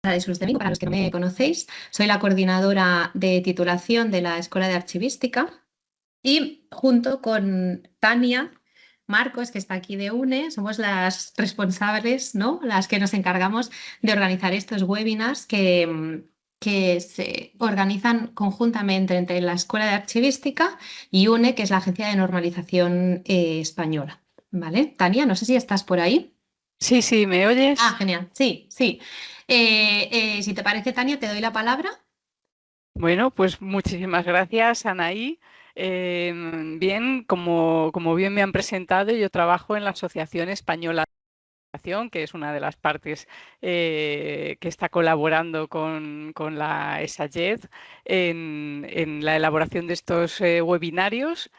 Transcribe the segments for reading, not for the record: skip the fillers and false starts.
de Jesús de Mico, para los que no me conocéis, soy la coordinadora de titulación de la Escuela de Archivística y junto con Tania Marcos, que está aquí de UNE, somos las responsables, ¿no? Las que nos encargamos de organizar estos webinars que se organizan conjuntamente entre la Escuela de Archivística y UNE, que es la Agencia de Normalización Española. ¿Vale? Tania, no sé si estás por ahí. Sí, sí, ¿me oyes? Genial, sí, sí. Si te parece, Tania, te doy la palabra. Bueno, pues muchísimas gracias, Anaí. Bien, como bien me han presentado, yo trabajo en la Asociación Española de Educación, que es una de las partes que está colaborando con la ESAYED en la elaboración de estos webinarios.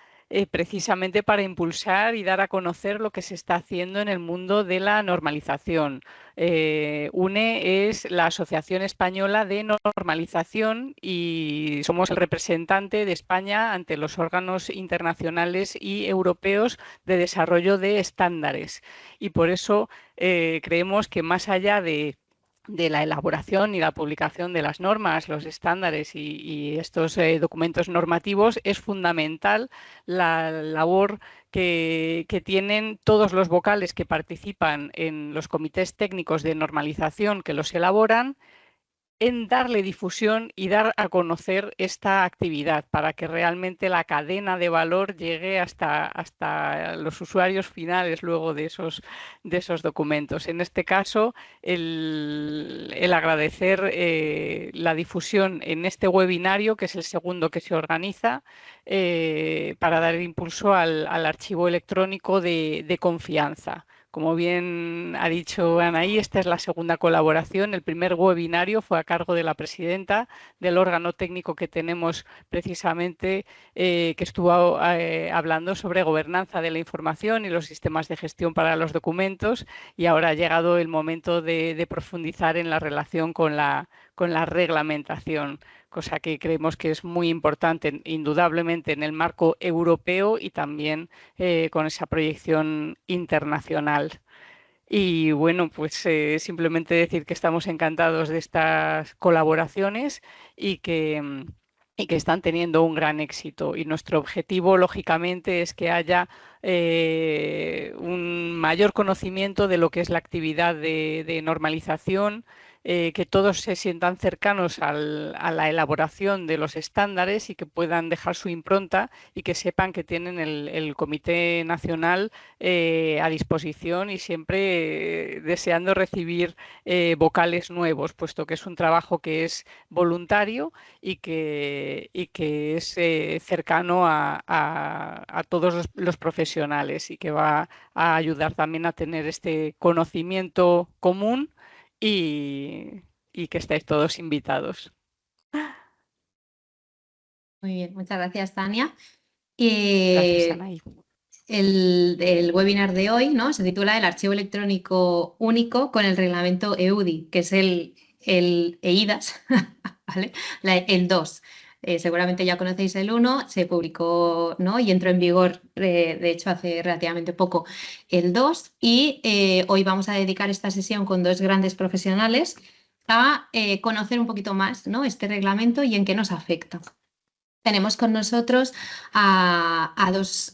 Precisamente para impulsar y dar a conocer lo que se está haciendo en el mundo de la normalización. UNE es la Asociación Española de Normalización y somos el representante de España ante los órganos internacionales y europeos de desarrollo de estándares. Y por eso creemos que más allá de la elaboración y la publicación de las normas, los estándares y estos documentos normativos, es fundamental la labor que tienen todos los vocales que participan en los comités técnicos de normalización que los elaboran, en darle difusión y dar a conocer esta actividad para que realmente la cadena de valor llegue hasta los usuarios finales luego de esos documentos. En este caso, el agradecer la difusión en este webinario, que es el segundo que se organiza, para dar impulso al archivo electrónico de confianza. Como bien ha dicho Anaí, esta es la segunda colaboración. El primer webinario fue a cargo de la presidenta del órgano técnico que tenemos precisamente, que estuvo hablando sobre gobernanza de la información y los sistemas de gestión para los documentos, y ahora ha llegado el momento de profundizar en la relación con la reglamentación, cosa que creemos que es muy importante, indudablemente en el marco europeo y también con esa proyección internacional. Y bueno, pues simplemente decir que estamos encantados de estas colaboraciones y que están teniendo un gran éxito. Y nuestro objetivo, lógicamente, es que haya un mayor conocimiento de lo que es la actividad de normalización, que todos se sientan cercanos a la elaboración de los estándares y que puedan dejar su impronta y que sepan que tienen el Comité Nacional a disposición y siempre deseando recibir vocales nuevos, puesto que es un trabajo que es voluntario y que es cercano a todos los profesionales y que va a ayudar también a tener este conocimiento común y, y que estáis todos invitados. Muy bien, muchas gracias, Tania. Gracias, Eh, Anaí. el webinar de hoy, ¿no? Se titula El archivo electrónico único con el reglamento EUDI, que es el EIDAS, ¿vale? El 2. Seguramente ya conocéis el 1, se publicó, ¿no? Y entró en vigor, de hecho, hace relativamente poco el 2. Y hoy vamos a dedicar esta sesión con dos grandes profesionales a conocer un poquito más, ¿no? Este reglamento y en qué nos afecta. Tenemos con nosotros a dos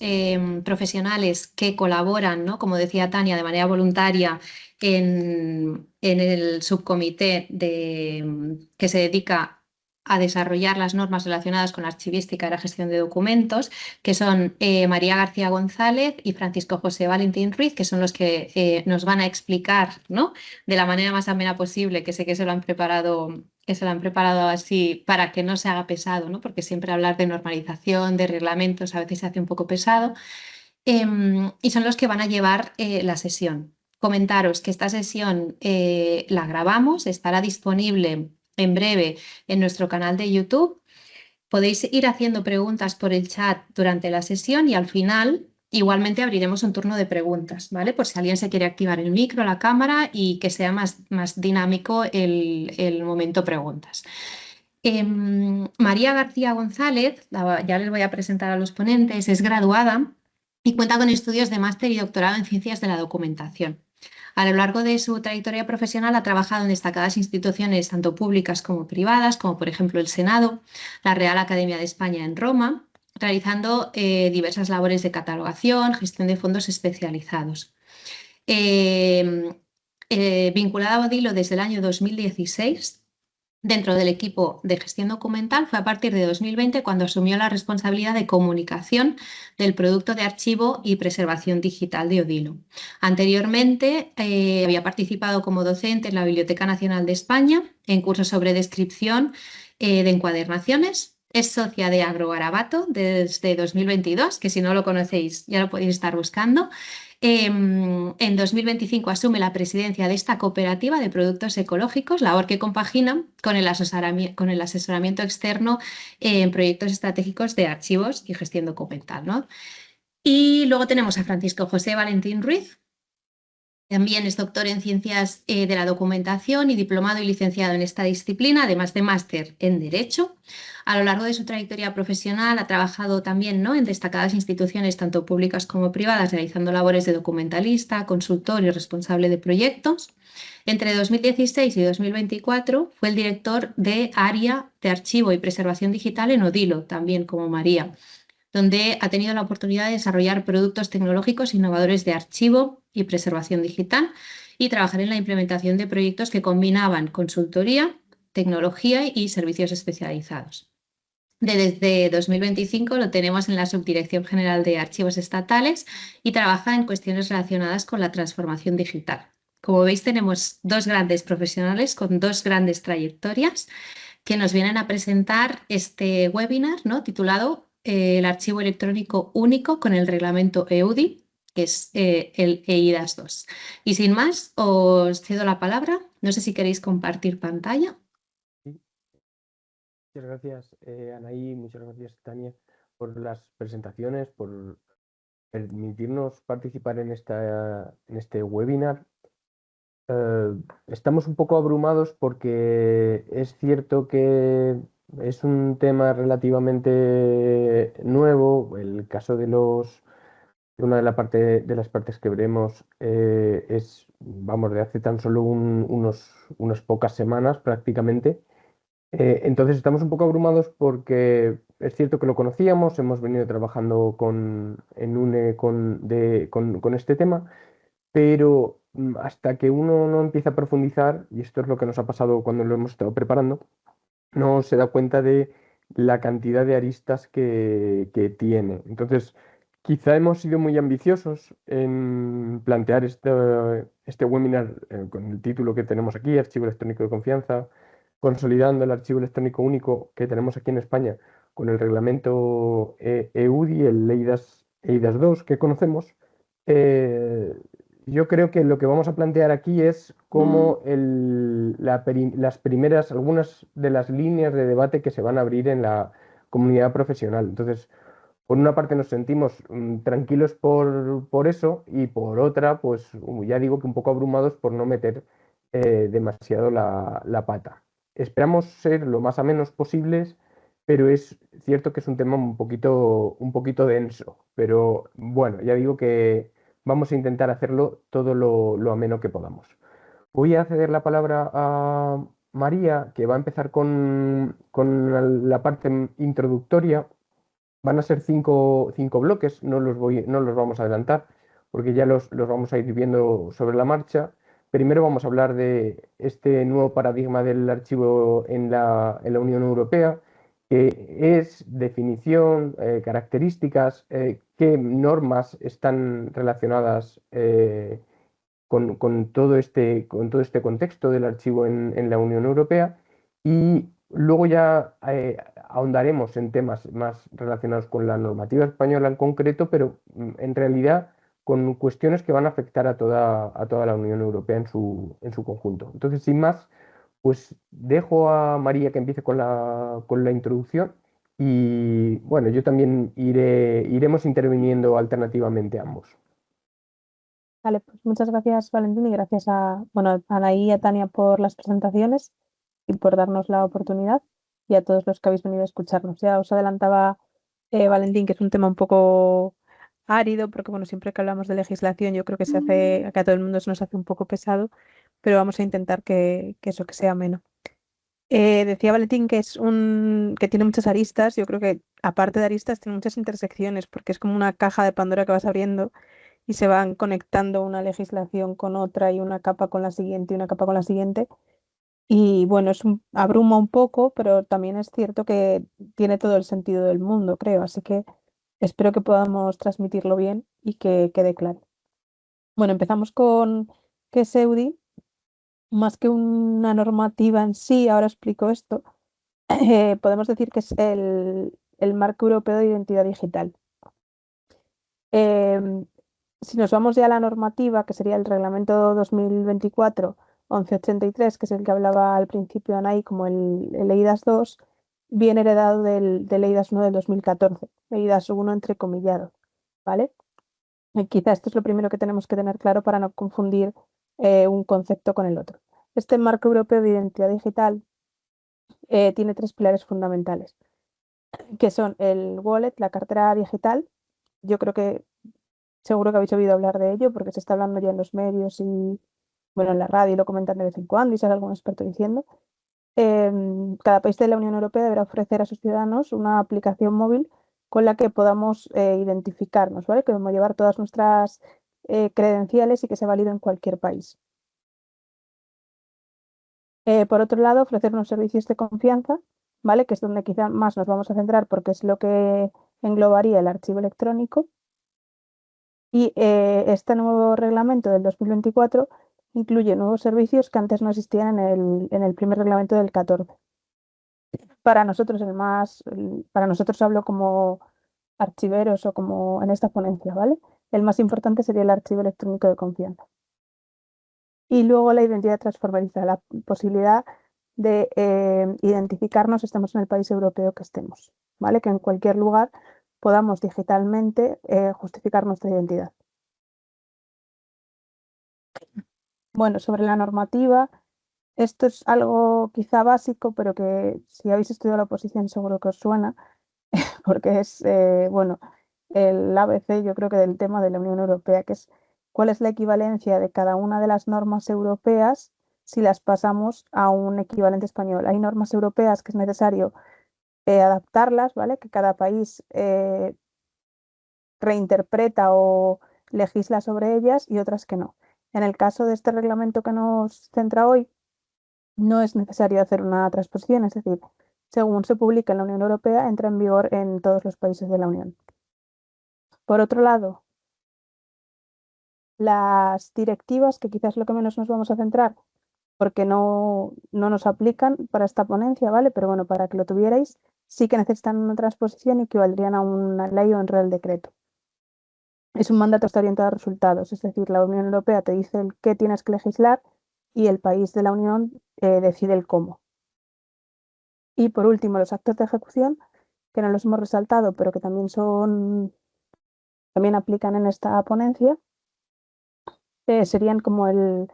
profesionales que colaboran, ¿no? Como decía Tania, de manera voluntaria en el subcomité que se dedica a desarrollar las normas relacionadas con la archivística y la gestión de documentos, que son María García González y Francisco José Valentín Ruiz, que son los que nos van a explicar, ¿no? De la manera más amena posible, que sé que se lo han preparado así para que no se haga pesado, ¿no? Porque siempre hablar de normalización, de reglamentos, a veces se hace un poco pesado. Y son los que van a llevar la sesión. Comentaros que esta sesión la grabamos, estará disponible en breve en nuestro canal de YouTube. Podéis ir haciendo preguntas por el chat durante la sesión y al final igualmente abriremos un turno de preguntas, ¿vale? Por si alguien se quiere activar el micro, la cámara y que sea más dinámico el momento preguntas. María García González, ya les voy a presentar a los ponentes, es graduada y cuenta con estudios de máster y doctorado en ciencias de la documentación. A lo largo de su trayectoria profesional ha trabajado en destacadas instituciones tanto públicas como privadas, como por ejemplo el Senado, la Real Academia de España en Roma, realizando diversas labores de catalogación, gestión de fondos especializados. Eh, Vinculada a Odilo desde el año 2016, dentro del equipo de gestión documental, fue a partir de 2020 cuando asumió la responsabilidad de comunicación del producto de archivo y preservación digital de Odilo. Anteriormente había participado como docente en la Biblioteca Nacional de España en cursos sobre descripción de encuadernaciones. Es socia de Agrogarabato desde 2022, que si no lo conocéis ya lo podéis estar buscando. En 2025 asume la presidencia de esta cooperativa de productos ecológicos, labor que compagina con el asesoramiento externo en proyectos estratégicos de archivos y gestión documental, ¿no? Y luego tenemos a Francisco José Valentín Ruiz. También es doctor en Ciencias de la Documentación y diplomado y licenciado en esta disciplina, además de máster en Derecho. A lo largo de su trayectoria profesional ha trabajado también, ¿no?, en destacadas instituciones, tanto públicas como privadas, realizando labores de documentalista, consultor y responsable de proyectos. Entre 2016 y 2024 fue el director de Área de Archivo y Preservación Digital en Odilo, también como María, donde ha tenido la oportunidad de desarrollar productos tecnológicos innovadores de archivo y preservación digital y trabajar en la implementación de proyectos que combinaban consultoría, tecnología y servicios especializados. Desde 2025 lo tenemos en la Subdirección General de Archivos Estatales y trabaja en cuestiones relacionadas con la transformación digital. Como veis, tenemos dos grandes profesionales con dos grandes trayectorias que nos vienen a presentar este webinar, ¿no?, titulado El archivo electrónico único con el reglamento EUDI, que es el EIDAS 2. Y sin más, os cedo la palabra. No sé si queréis compartir pantalla. Sí. Muchas gracias, Anaí, muchas gracias, Tania, por las presentaciones, por permitirnos participar en este webinar. Estamos un poco abrumados porque es cierto que es un tema relativamente nuevo. El caso de una de las partes que veremos es, vamos, de hace tan solo unas pocas semanas prácticamente. Entonces estamos un poco abrumados porque es cierto que lo conocíamos, hemos venido trabajando en UNE con este tema, pero hasta que uno no empieza a profundizar, y esto es lo que nos ha pasado cuando lo hemos estado preparando, no se da cuenta de la cantidad de aristas que tiene. Entonces, quizá hemos sido muy ambiciosos en plantear este webinar con el título que tenemos aquí, Archivo Electrónico de Confianza, consolidando el archivo electrónico único que tenemos aquí en España con el reglamento EUDI, el EIDAS 2 que conocemos. Yo creo que lo que vamos a plantear aquí es cómo algunas de las líneas de debate que se van a abrir en la comunidad profesional. Entonces, por una parte nos sentimos tranquilos por eso y por otra, pues ya digo que un poco abrumados por no meter demasiado la pata. Esperamos ser lo más amenos posibles, pero es cierto que es un tema un poquito denso. Pero bueno, ya digo que vamos a intentar hacerlo todo lo ameno que podamos. Voy a ceder la palabra a María, que va a empezar con la parte introductoria. Van a ser cinco bloques, no los vamos a adelantar, porque ya los vamos a ir viendo sobre la marcha. Primero vamos a hablar de este nuevo paradigma del archivo en la Unión Europea, que es definición, características, qué normas están relacionadas con todo este contexto del archivo en la Unión Europea, y luego ya ahondaremos en temas más relacionados con la normativa española en concreto, pero en realidad con cuestiones que van a afectar a toda la Unión Europea en su conjunto. Entonces, sin más, pues dejo a María que empiece con la introducción, y bueno, yo también iremos interviniendo alternativamente ambos. Vale, pues muchas gracias, Valentín, y gracias a Anaí y a Tania por las presentaciones y por darnos la oportunidad, y a todos los que habéis venido a escucharnos. Ya os adelantaba Valentín que es un tema un poco árido, porque bueno, siempre que hablamos de legislación yo creo que que a todo el mundo se nos hace un poco pesado, pero vamos a intentar que eso que sea ameno. Decía Valentín que que tiene muchas aristas. Yo creo que aparte de aristas tiene muchas intersecciones, porque es como una caja de Pandora que vas abriendo y se van conectando una legislación con otra y una capa con la siguiente y una capa con la siguiente. Y bueno, abruma un poco, pero también es cierto que tiene todo el sentido del mundo, creo. Así que espero que podamos transmitirlo bien y que quede claro. Bueno, empezamos con qué es EUDI. Más que una normativa en sí, ahora explico esto, podemos decir que es el Marco Europeo de Identidad Digital. Em, si nos vamos ya a la normativa, que sería el Reglamento 2024-1183, que es el que hablaba al principio Anaí, como el eIDAS 2, viene heredado del eIDAS 1 del 2014, eIDAS 1 entrecomillado, ¿vale? Y quizá esto es lo primero que tenemos que tener claro para no confundir un concepto con el otro. Este Marco Europeo de Identidad Digital tiene tres pilares fundamentales, que son el wallet, la cartera digital. Yo creo que seguro que habéis oído hablar de ello porque se está hablando ya en los medios y bueno, en la radio lo comentan de vez en cuando y sale algún experto diciendo. Cada país de la Unión Europea deberá ofrecer a sus ciudadanos una aplicación móvil con la que podamos identificarnos, ¿vale? Que podemos llevar todas nuestras credenciales y que se valide en cualquier país. Por otro lado, ofrecer unos servicios de confianza, ¿vale? Que es donde quizá más nos vamos a centrar porque es lo que englobaría el archivo electrónico. Y este nuevo reglamento del 2024 incluye nuevos servicios que antes no existían en el primer reglamento del 14. Para nosotros para nosotros hablo como archiveros o como en esta ponencia, ¿vale? El más importante sería el archivo electrónico de confianza. Y luego la identidad transfronteriza, la posibilidad de identificarnos, estemos en el país europeo que estemos, ¿vale? Que en cualquier lugar podamos digitalmente justificar nuestra identidad. Bueno, sobre la normativa, esto es algo quizá básico, pero que si habéis estudiado la oposición seguro que os suena, porque es, bueno, el ABC, yo creo que del tema de la Unión Europea, que es cuál es la equivalencia de cada una de las normas europeas si las pasamos a un equivalente español. Hay normas europeas que es necesario adaptarlas, ¿vale? Que cada país reinterpreta o legisla sobre ellas y otras que no. En el caso de este reglamento que nos centra hoy, no es necesario hacer una transposición, es decir, según se publica en la Unión Europea, entra en vigor en todos los países de la Unión. Por otro lado, las directivas, que quizás es lo que menos nos vamos a centrar, porque no nos aplican para esta ponencia, ¿vale? Pero bueno, para que lo tuvierais, sí que necesitan una transposición y que valdrían a una ley o un real decreto. Es un mandato está orientado a resultados, es decir, la Unión Europea te dice el qué tienes que legislar y el país de la Unión decide el cómo. Y por último, los actos de ejecución, que no los hemos resaltado, pero que también también aplican en esta ponencia, serían como el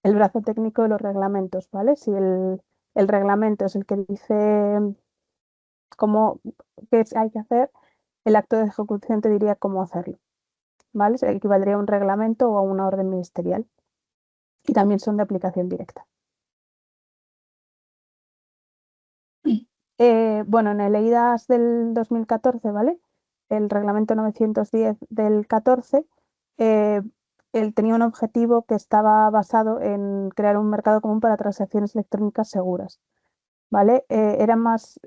brazo técnico de los reglamentos, ¿vale? Si el reglamento es el que dice cómo hay que hacer, el acto de ejecución te diría cómo hacerlo, ¿vale? Se equivaldría a un reglamento o a una orden ministerial. Y también son de aplicación directa. Bueno, en el eIDAS del 2014, ¿vale? El reglamento 910 del 14, él tenía un objetivo que estaba basado en crear un mercado común para transacciones electrónicas seguras, ¿vale? Era más,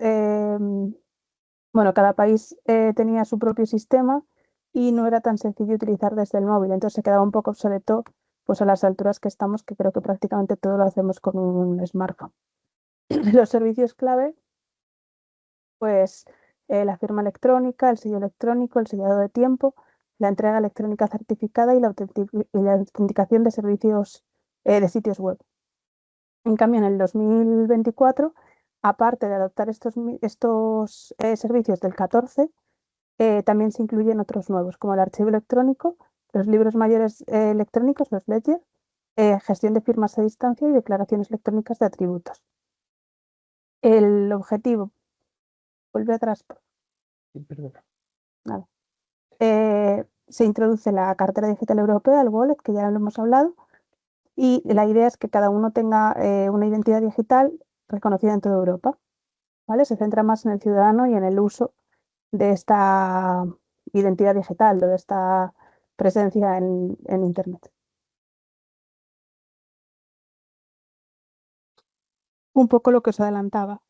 bueno, cada país tenía su propio sistema y no era tan sencillo utilizar desde el móvil, entonces se quedaba un poco obsoleto pues a las alturas que estamos, que creo que prácticamente todo lo hacemos con un smartphone. Los servicios clave, pues la firma electrónica, el sello electrónico, el sellado de tiempo, la entrega electrónica certificada y la autenticación de servicios de sitios web. En cambio, en el 2024, aparte de adoptar estos servicios del 14, también se incluyen otros nuevos, como el archivo electrónico, los libros mayores electrónicos, los ledger, gestión de firmas a distancia y declaraciones electrónicas de atributos. El objetivo, vuelve atrás, Sí, perdona. nada. se introduce la cartera digital europea, el wallet, que ya lo hemos hablado, y la idea es que cada uno tenga una identidad digital reconocida en toda Europa, ¿vale? Se centra más en el ciudadano y en el uso de esta identidad digital, o de esta presencia en Internet. Un poco lo que os adelantaba.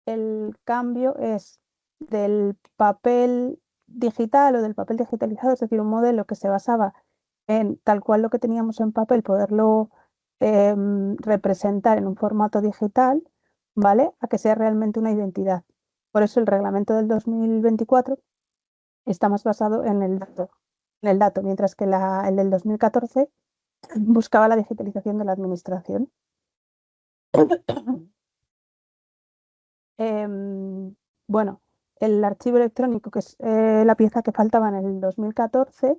El cambio es del papel digital o del papel digitalizado, es decir, un modelo que se basaba en tal cual lo que teníamos en papel, poderlo representar en un formato digital, ¿vale? A que sea realmente una identidad. Por eso el reglamento del 2024 está más basado en el dato, mientras que el del 2014 buscaba la digitalización de la administración. Bueno, el archivo electrónico, que es la pieza que faltaba en el 2014,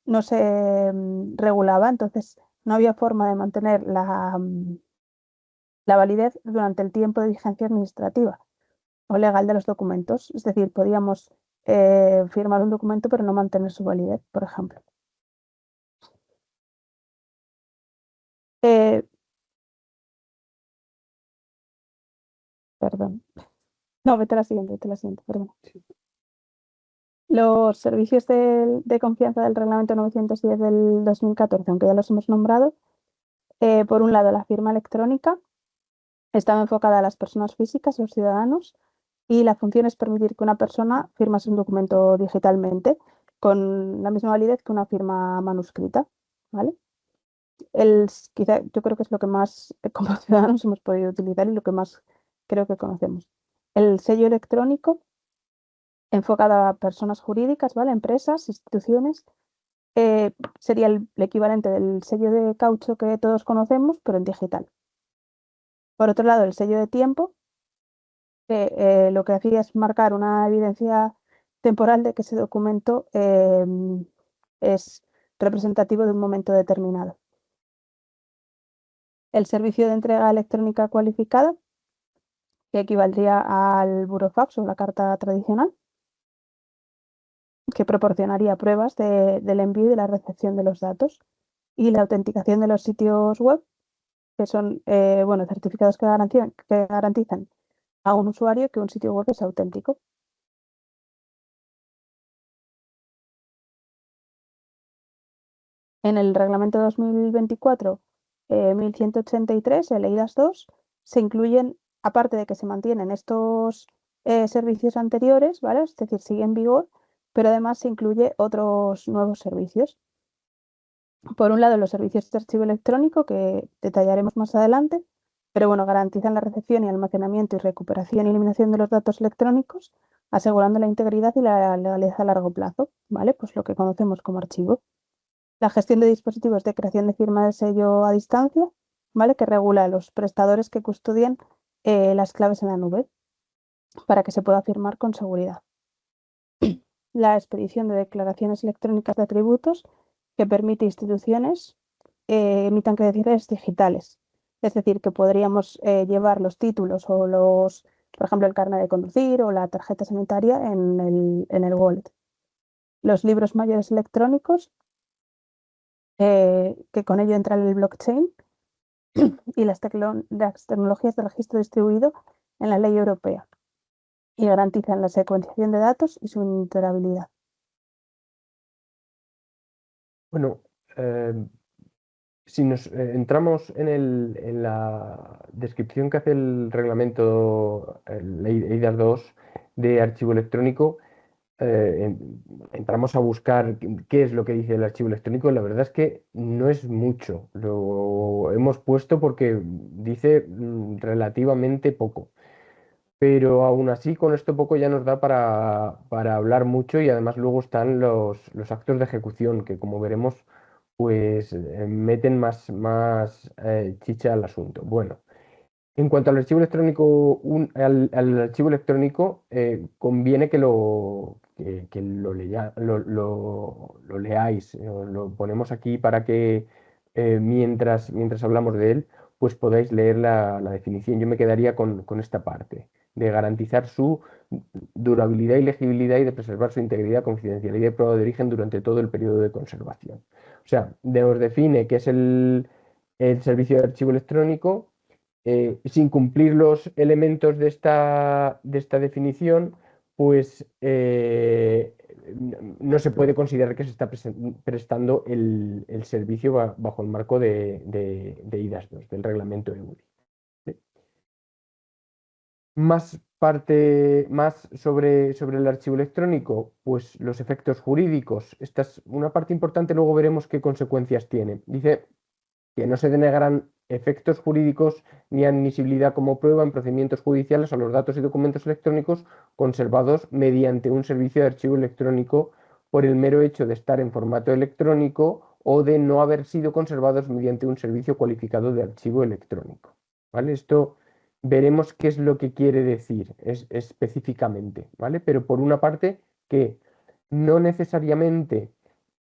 no se regulaba, entonces no había forma de mantener la validez durante el tiempo de vigencia administrativa o legal de los documentos. Es decir, podíamos firmar un documento pero no mantener su validez, por ejemplo. Perdón. No, vete a la siguiente, perdón. Los servicios de confianza del Reglamento 910 del 2014, aunque ya los hemos nombrado, por un lado, la firma electrónica estaba enfocada a las personas físicas, los ciudadanos, y la función es permitir que una persona firmase un documento digitalmente con la misma validez que una firma manuscrita, ¿vale? Quizá yo creo que es lo que más como ciudadanos hemos podido utilizar y lo que más creo que conocemos. El sello electrónico enfocado a personas jurídicas, ¿vale? Empresas, instituciones, sería el equivalente del sello de caucho que todos conocemos, pero en digital. Por otro lado, el sello de tiempo, que lo que hacía es marcar una evidencia temporal de que ese documento es representativo de un momento determinado. El servicio de entrega electrónica cualificada, que equivaldría al burofax o la carta tradicional, que proporcionaría pruebas del envío y de la recepción de los datos, y la autenticación de los sitios web, que son certificados que garantizan a un usuario que un sitio web es auténtico. En el reglamento 2024 1183, el EIDAS 2, se incluyen, aparte de que se mantienen estos servicios anteriores, ¿vale? Es decir, sigue en vigor, pero además se incluye otros nuevos servicios. Por un lado, los servicios de archivo electrónico, que detallaremos más adelante, pero bueno, garantizan la recepción y almacenamiento y recuperación y eliminación de los datos electrónicos, asegurando la integridad y la legalidad a largo plazo, ¿vale? Pues lo que conocemos como archivo. La gestión de dispositivos de creación de firma de sello a distancia, ¿vale? Que regula a los prestadores que custodian las claves en la nube para que se pueda firmar con seguridad. La expedición de declaraciones electrónicas de atributos, que permite instituciones emitan credenciales digitales. Es decir, que podríamos llevar los títulos o por ejemplo, el carnet de conducir o la tarjeta sanitaria en el wallet. Los libros mayores electrónicos, que con ello entra el blockchain y las tecnologías de registro distribuido en la ley europea y garantizan la secuenciación de datos y su interoperabilidad. Bueno, si nos entramos en la descripción que hace el reglamento, el EIDAS 2 de archivo electrónico, entramos a buscar qué es lo que dice el archivo electrónico. La verdad es que no es mucho. Lo hemos puesto porque dice relativamente poco. Pero aún así, con esto poco ya nos da para hablar mucho y además luego están los actos de ejecución, que como veremos, pues meten más chicha al asunto. Bueno, en cuanto al archivo electrónico, al archivo electrónico, conviene que lo leáis. Lo ponemos aquí para que mientras hablamos de él, pues podáis leer la definición. Yo me quedaría con esta parte de garantizar su durabilidad y legibilidad y de preservar su integridad, confidencialidad y prueba de origen durante todo el periodo de conservación. O sea, nos define qué es el servicio de archivo electrónico, sin cumplir los elementos de esta definición, pues no se puede considerar que se está prestando el servicio bajo el marco de IDAS 2, del reglamento EUDI. Más sobre el archivo electrónico, pues los efectos jurídicos. Esta es una parte importante, luego veremos qué consecuencias tiene. Dice que no se denegarán efectos jurídicos ni admisibilidad como prueba en procedimientos judiciales a los datos y documentos electrónicos conservados mediante un servicio de archivo electrónico por el mero hecho de estar en formato electrónico o de no haber sido conservados mediante un servicio cualificado de archivo electrónico. ¿Vale? Esto veremos qué es lo que quiere decir específicamente, ¿vale? Pero por una parte que no necesariamente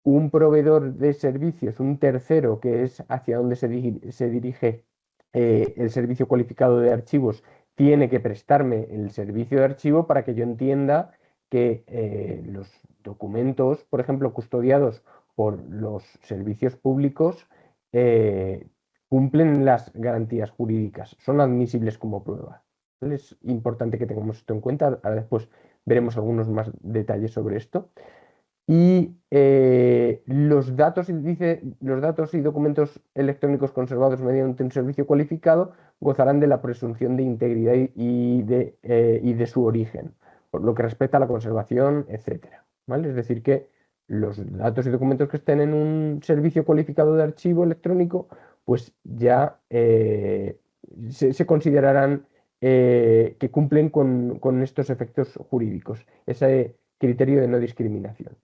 un proveedor de servicios, un tercero, que es hacia donde se dirige el servicio cualificado de archivos, tiene que prestarme el servicio de archivo para que yo entienda que los documentos, por ejemplo, custodiados por los servicios públicos, cumplen las garantías jurídicas, son admisibles como prueba. Es importante que tengamos esto en cuenta. Ahora después veremos algunos más detalles sobre esto. Y los datos y documentos electrónicos conservados mediante un servicio cualificado gozarán de la presunción de integridad y de su origen, por lo que respecta a la conservación, etcétera, ¿vale? Es decir, que los datos y documentos que estén en un servicio cualificado de archivo electrónico, pues ya se considerarán que cumplen con estos efectos jurídicos, ese criterio de no discriminación.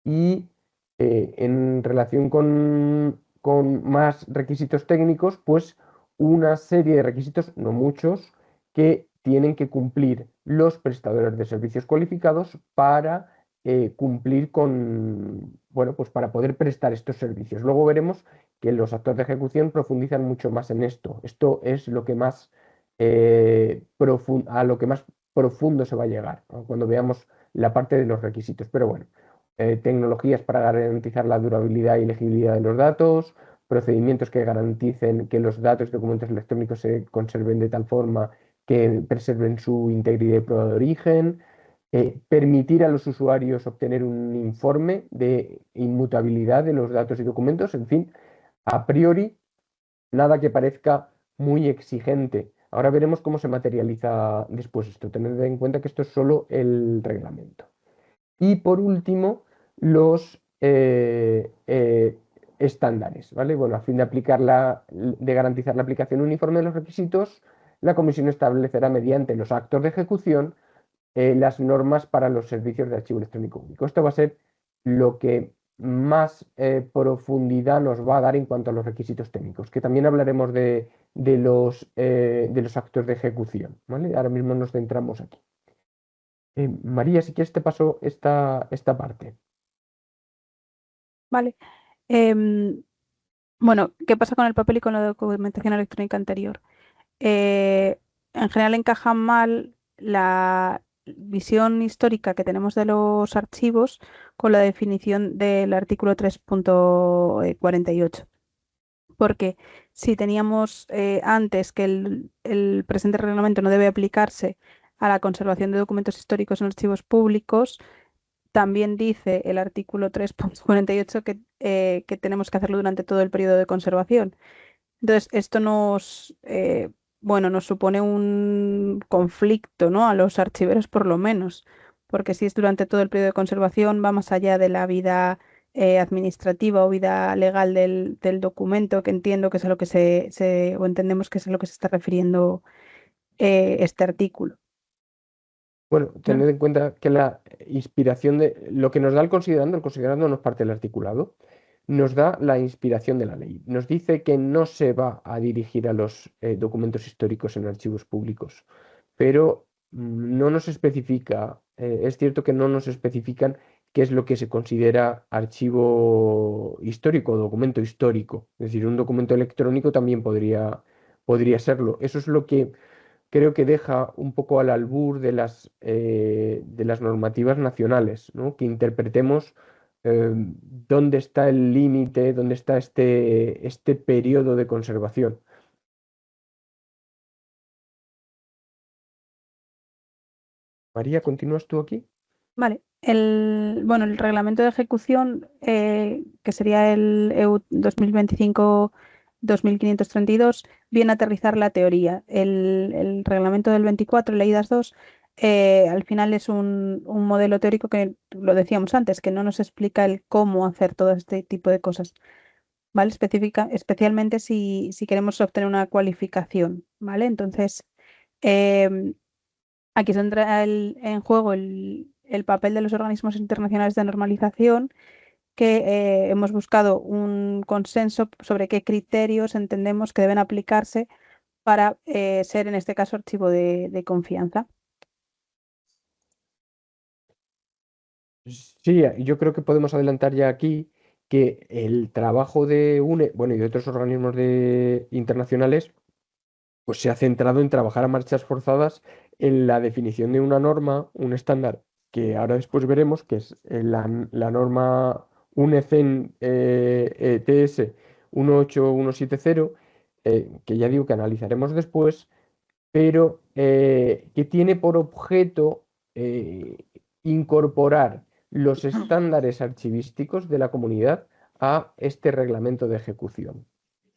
Y en relación con más requisitos técnicos, pues una serie de requisitos, no muchos, que tienen que cumplir los prestadores de servicios cualificados para cumplir bueno, pues para poder prestar estos servicios. Luego veremos que los actos de ejecución profundizan mucho más en esto. Esto es lo que más a lo que más profundo se va a llegar, ¿no? Cuando veamos la parte de los requisitos. Pero bueno, tecnologías para garantizar la durabilidad y legibilidad de los datos, procedimientos que garanticen que los datos y documentos electrónicos se conserven de tal forma que preserven su integridad y prueba de origen, permitir a los usuarios obtener un informe de inmutabilidad de los datos y documentos, en fin, a priori, nada que parezca muy exigente. Ahora veremos cómo se materializa después esto. Tened en cuenta que esto es solo el reglamento. Y por último, los estándares, ¿vale? Bueno, a fin de garantizar la aplicación uniforme de los requisitos, la Comisión establecerá mediante los actos de ejecución las normas para los servicios de archivo electrónico único. Esto va a ser lo que más profundidad nos va a dar en cuanto a los requisitos técnicos, que también hablaremos de los actos de ejecución, ¿vale? Ahora mismo nos centramos aquí. María, si quieres te paso esta parte. Vale. Bueno, ¿qué pasa con el papel y con la documentación electrónica anterior? En general encaja mal la visión histórica que tenemos de los archivos con la definición del artículo 3.48. Porque si teníamos antes que el presente reglamento no debe aplicarse a la conservación de documentos históricos en archivos públicos, también dice el artículo 3.48 que tenemos que hacerlo durante todo el periodo de conservación. Entonces, esto nos supone un conflicto, ¿no? A los archiveros por lo menos, porque si es durante todo el periodo de conservación, va más allá de la vida administrativa o vida legal del documento, que entiendo que es a lo que o entendemos que es a lo que se está refiriendo este artículo. Bueno, tened en cuenta que la inspiración de lo que nos da el considerando no es parte del articulado, nos da la inspiración de la ley. Nos dice que no se va a dirigir a los documentos históricos en archivos públicos, pero no nos especifica, es cierto que no nos especifican qué es lo que se considera archivo histórico o documento histórico. Es decir, un documento electrónico también podría serlo. Eso es lo que creo que deja un poco al albur de las normativas nacionales, ¿no? Que interpretemos dónde está el límite, dónde está este periodo de conservación. María, ¿continúas tú aquí? Vale. Bueno, el reglamento de ejecución, que sería el EU 2025-2532, viene a aterrizar la teoría. El reglamento del 24, el EIDAS 2, al final es un modelo teórico que, lo decíamos antes, que no nos explica el cómo hacer todo este tipo de cosas, ¿vale? Especialmente si queremos obtener una cualificación, ¿vale? Entonces, em, aquí se entra en juego el papel de los organismos internacionales de normalización, que hemos buscado un consenso sobre qué criterios entendemos que deben aplicarse para ser, en este caso, archivo de confianza. Sí, yo creo que podemos adelantar ya aquí que el trabajo de UNE, bueno, y de otros organismos internacionales, pues se ha centrado en trabajar a marchas forzadas en la definición de una norma, un estándar, que ahora después veremos, que es la norma UNECEN TS 18170, que ya digo que analizaremos después, pero que tiene por objeto incorporar los estándares archivísticos de la comunidad a este reglamento de ejecución.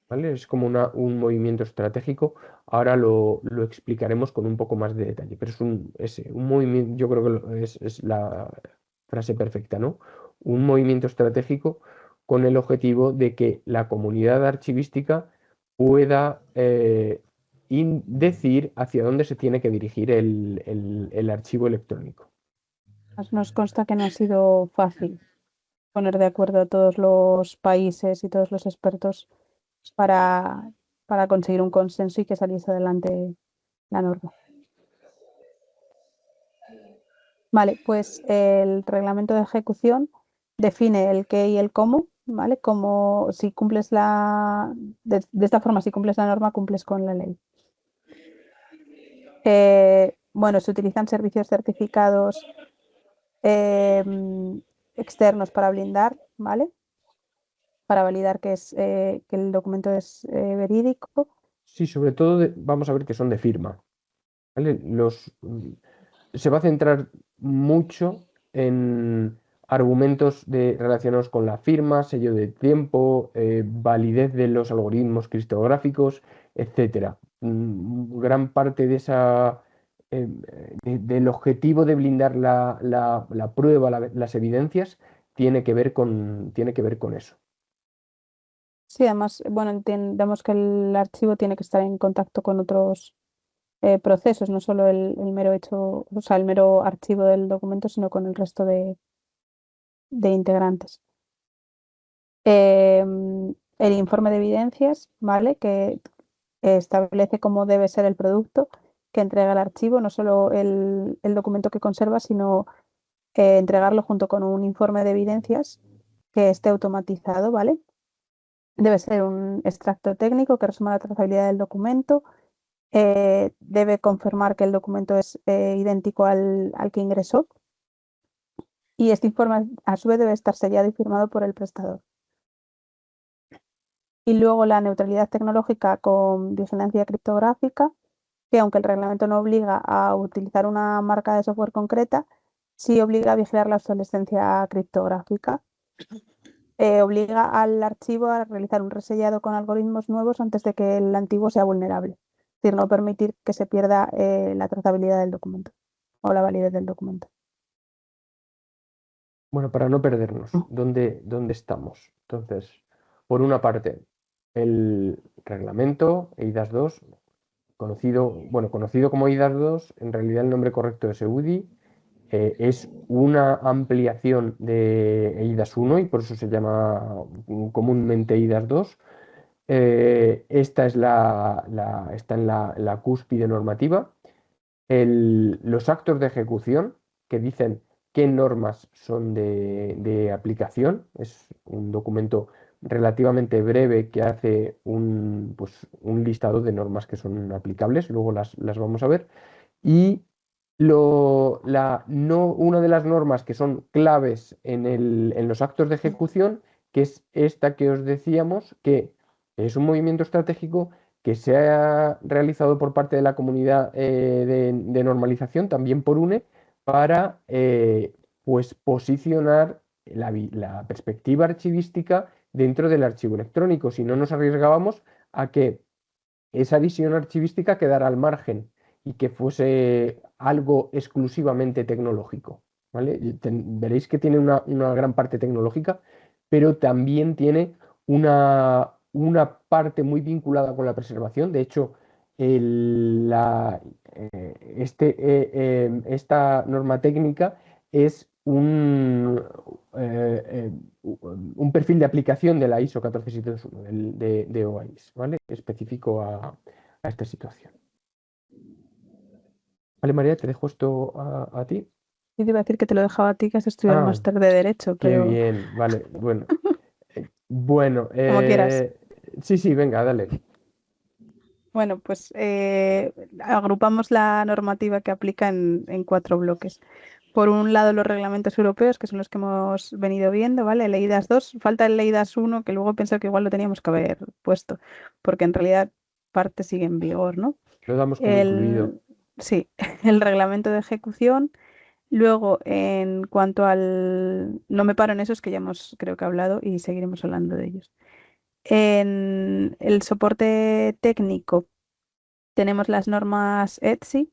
¿Vale? Es como un movimiento estratégico. Ahora lo explicaremos con un poco más de detalle, pero es un movimiento, yo creo que es la frase perfecta, ¿no? Un movimiento estratégico con el objetivo de que la comunidad archivística pueda decir hacia dónde se tiene que dirigir el archivo electrónico. Nos consta que no ha sido fácil poner de acuerdo a todos los países y todos los expertos para, para conseguir un consenso y que saliese adelante la norma. Vale, pues el reglamento de ejecución define el qué y el cómo, ¿vale? Como si cumples de esta forma, si cumples la norma, cumples con la ley. Bueno, se utilizan servicios certificados externos para blindar, ¿vale? Para validar que el documento es verídico. Sí, sobre todo vamos a ver que son de firma. ¿Vale? Se va a centrar mucho en argumentos relacionados con la firma, sello de tiempo, validez de los algoritmos criptográficos, etcétera. Gran parte del objetivo de blindar la prueba, las evidencias, tiene que ver con eso. Sí, además, bueno, entendemos que el archivo tiene que estar en contacto con otros procesos, no solo el mero hecho, o sea, el mero archivo del documento, sino con el resto de integrantes. El informe de evidencias, ¿vale? Que establece cómo debe ser el producto que entrega el archivo, no solo el documento que conserva, sino entregarlo junto con un informe de evidencias que esté automatizado, ¿vale? Debe ser un extracto técnico que resuma la trazabilidad del documento. Debe confirmar que el documento es idéntico al que ingresó. Y este informe, a su vez, debe estar sellado y firmado por el prestador. Y luego la neutralidad tecnológica con vigilancia criptográfica, que aunque el reglamento no obliga a utilizar una marca de software concreta, sí obliga a vigilar la obsolescencia criptográfica. Obliga al archivo a realizar un resellado con algoritmos nuevos antes de que el antiguo sea vulnerable. Es decir, no permitir que se pierda la trazabilidad del documento o la validez del documento. Bueno, para no perdernos, ¿dónde estamos? Entonces, por una parte, el reglamento EIDAS 2, conocido como EIDAS 2, en realidad el nombre correcto es EUDI, es una ampliación de EIDAS 1 y por eso se llama comúnmente EIDAS 2. Esta está en la cúspide normativa. Los actos de ejecución que dicen qué normas son de aplicación. Es un documento relativamente breve que hace pues, un listado de normas que son aplicables, luego las vamos a ver. Y una de las normas que son claves en los actos de ejecución, que es esta que os decíamos, que es un movimiento estratégico que se ha realizado por parte de la comunidad de normalización, también por UNE, para pues posicionar la perspectiva archivística dentro del archivo electrónico. Si no nos arriesgábamos a que esa visión archivística quedara al margen y que fuese algo exclusivamente tecnológico, ¿vale? Veréis que tiene una gran parte tecnológica, pero también tiene una parte muy vinculada con la preservación. De hecho, esta norma técnica es un perfil de aplicación de la ISO 14721 de OAIS, ¿vale? Específico a esta situación. Vale, María, te dejo esto a ti. Yo te iba a decir que te lo dejaba a ti, que has estudiado el máster de Derecho, Qué pero bien, vale, bueno. Bueno, como quieras. sí, venga, dale. Bueno, pues agrupamos la normativa que aplica en 4 bloques. Por un lado, los reglamentos europeos, que son los que hemos venido viendo, ¿vale? El EIDAS 2, falta el EIDAS 1, que luego pienso que igual lo teníamos que haber puesto, porque en realidad parte sigue en vigor, ¿no? Lo damos como incluido. Sí, el reglamento de ejecución. Luego, en cuanto al... No me paro en esos que ya hemos, creo que, hablado y seguiremos hablando de ellos. En el soporte técnico tenemos las normas ETSI,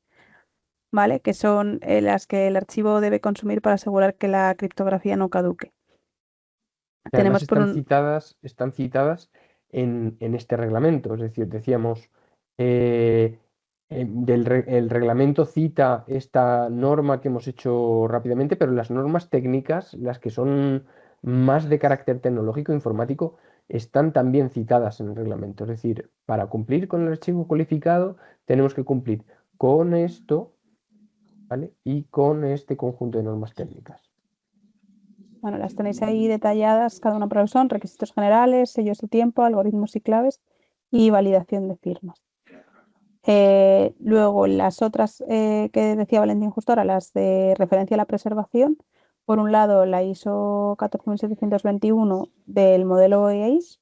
¿vale? Que son las que el archivo debe consumir para asegurar que la criptografía no caduque. Que además Tenemos por un... están citadas en este reglamento. Es decir, decíamos, eh, el reglamento cita esta norma que hemos hecho rápidamente, pero las normas técnicas, las que son más de carácter tecnológico, informático, están también citadas en el reglamento. Es decir, para cumplir con el archivo cualificado, tenemos que cumplir con esto, ¿vale? Y con este conjunto de normas técnicas. Bueno, las tenéis ahí detalladas, cada una por lo que son, requisitos generales, sellos de tiempo, algoritmos y claves y validación de firmas. Luego, las otras que decía Valentín justo ahora, las de referencia a la preservación. Por un lado, la ISO 14721 del modelo EASE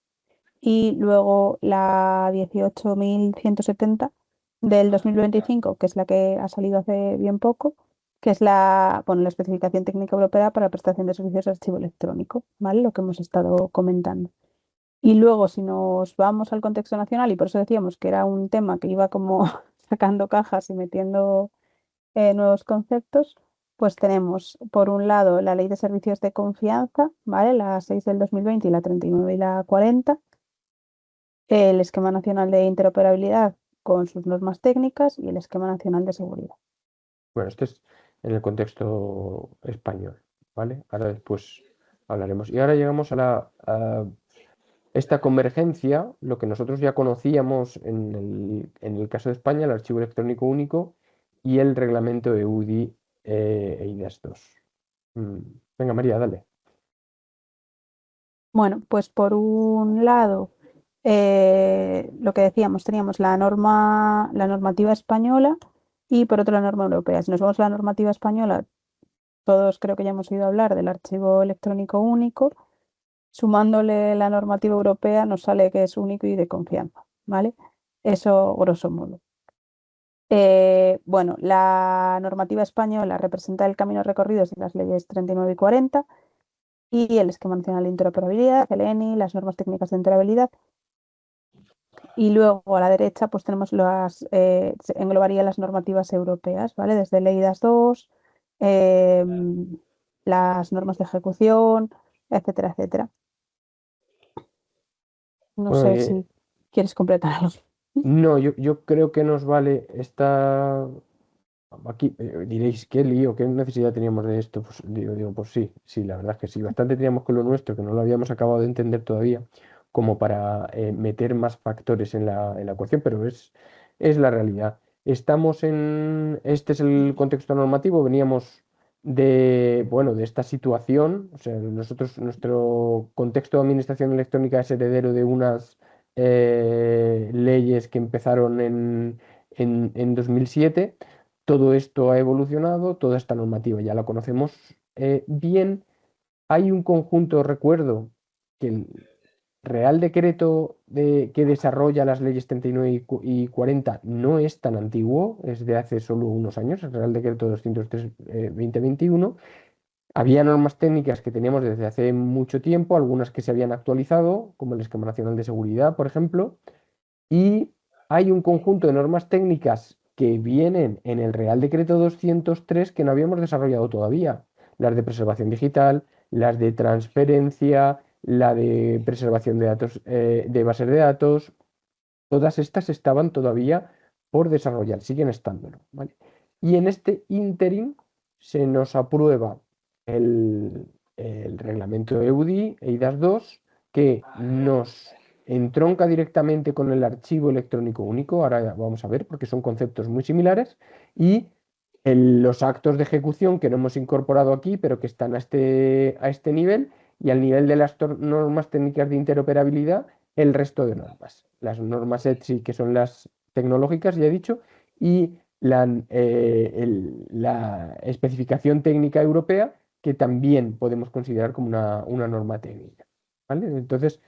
y luego la 18170 del 2025, que es la que ha salido hace bien poco, que es la especificación técnica europea para la prestación de servicios de archivo electrónico, ¿vale? Lo que hemos estado comentando. Y luego, si nos vamos al contexto nacional, y por eso decíamos que era un tema que iba como sacando cajas y metiendo nuevos conceptos, pues tenemos, por un lado, la Ley de Servicios de Confianza, ¿vale? La 6 del 2020 y la 39 y la 40, el Esquema Nacional de Interoperabilidad con sus normas técnicas y el Esquema Nacional de Seguridad. Bueno, esto es en el contexto español, ¿vale? Ahora después hablaremos. Y ahora llegamos a esta convergencia, lo que nosotros ya conocíamos en el caso de España, el Archivo Electrónico Único y el reglamento EUDI EIDAS 2. Venga, María, dale. Bueno, pues por un lado, lo que decíamos, teníamos la normativa española y por otro la norma europea. Si nos vamos a la normativa española, todos creo que ya hemos oído hablar del archivo electrónico único. Sumándole la normativa europea nos sale que es único y de confianza, ¿vale? Eso grosso modo. Bueno, la normativa española representa el camino recorrido en las leyes 39 y 40 y el Esquema Nacional de Interoperabilidad, el ENI, las normas técnicas de interoperabilidad. Y luego a la derecha pues tenemos se englobaría las normativas europeas, ¿vale? Desde el EIDAS 2, las normas de ejecución, etcétera, etcétera. No Bueno, sé si quieres completar algo. no, yo creo que nos vale esta... Aquí diréis, qué lío, qué necesidad teníamos de esto. Pues digo, pues sí, la verdad es que sí. Bastante teníamos con lo nuestro, que no lo habíamos acabado de entender todavía, como para meter más factores en la ecuación, pero es la realidad. Este es el contexto normativo, veníamos bueno, de esta situación. O sea, nuestro contexto de administración electrónica es heredero de unas leyes que empezaron en 2007. Todo esto ha evolucionado, toda esta normativa ya la conocemos bien. Hay un conjunto, recuerdo, que el Real Decreto que desarrolla las leyes 39 y 40 no es tan antiguo, es de hace solo unos años, el Real Decreto 203 2021. Había normas técnicas que teníamos desde hace mucho tiempo, algunas que se habían actualizado, como el Esquema Nacional de Seguridad, por ejemplo, y hay un conjunto de normas técnicas que vienen en el Real Decreto 203 que no habíamos desarrollado todavía. Las de preservación digital, las de transferencia, la de preservación de datos, de bases de datos. Todas estas estaban todavía por desarrollar, siguen estándolo, ¿vale? Y en este ínterin se nos aprueba el reglamento EUDI, EIDAS 2, que nos entronca directamente con el archivo electrónico único. Ahora vamos a ver, porque son conceptos muy similares, y los actos de ejecución que no hemos incorporado aquí, pero que están a este nivel, y al nivel de las normas técnicas de interoperabilidad, el resto de normas. Las normas ETSI, que son las tecnológicas, ya he dicho, y la especificación técnica europea, que también podemos considerar como una norma técnica, ¿vale? Entonces,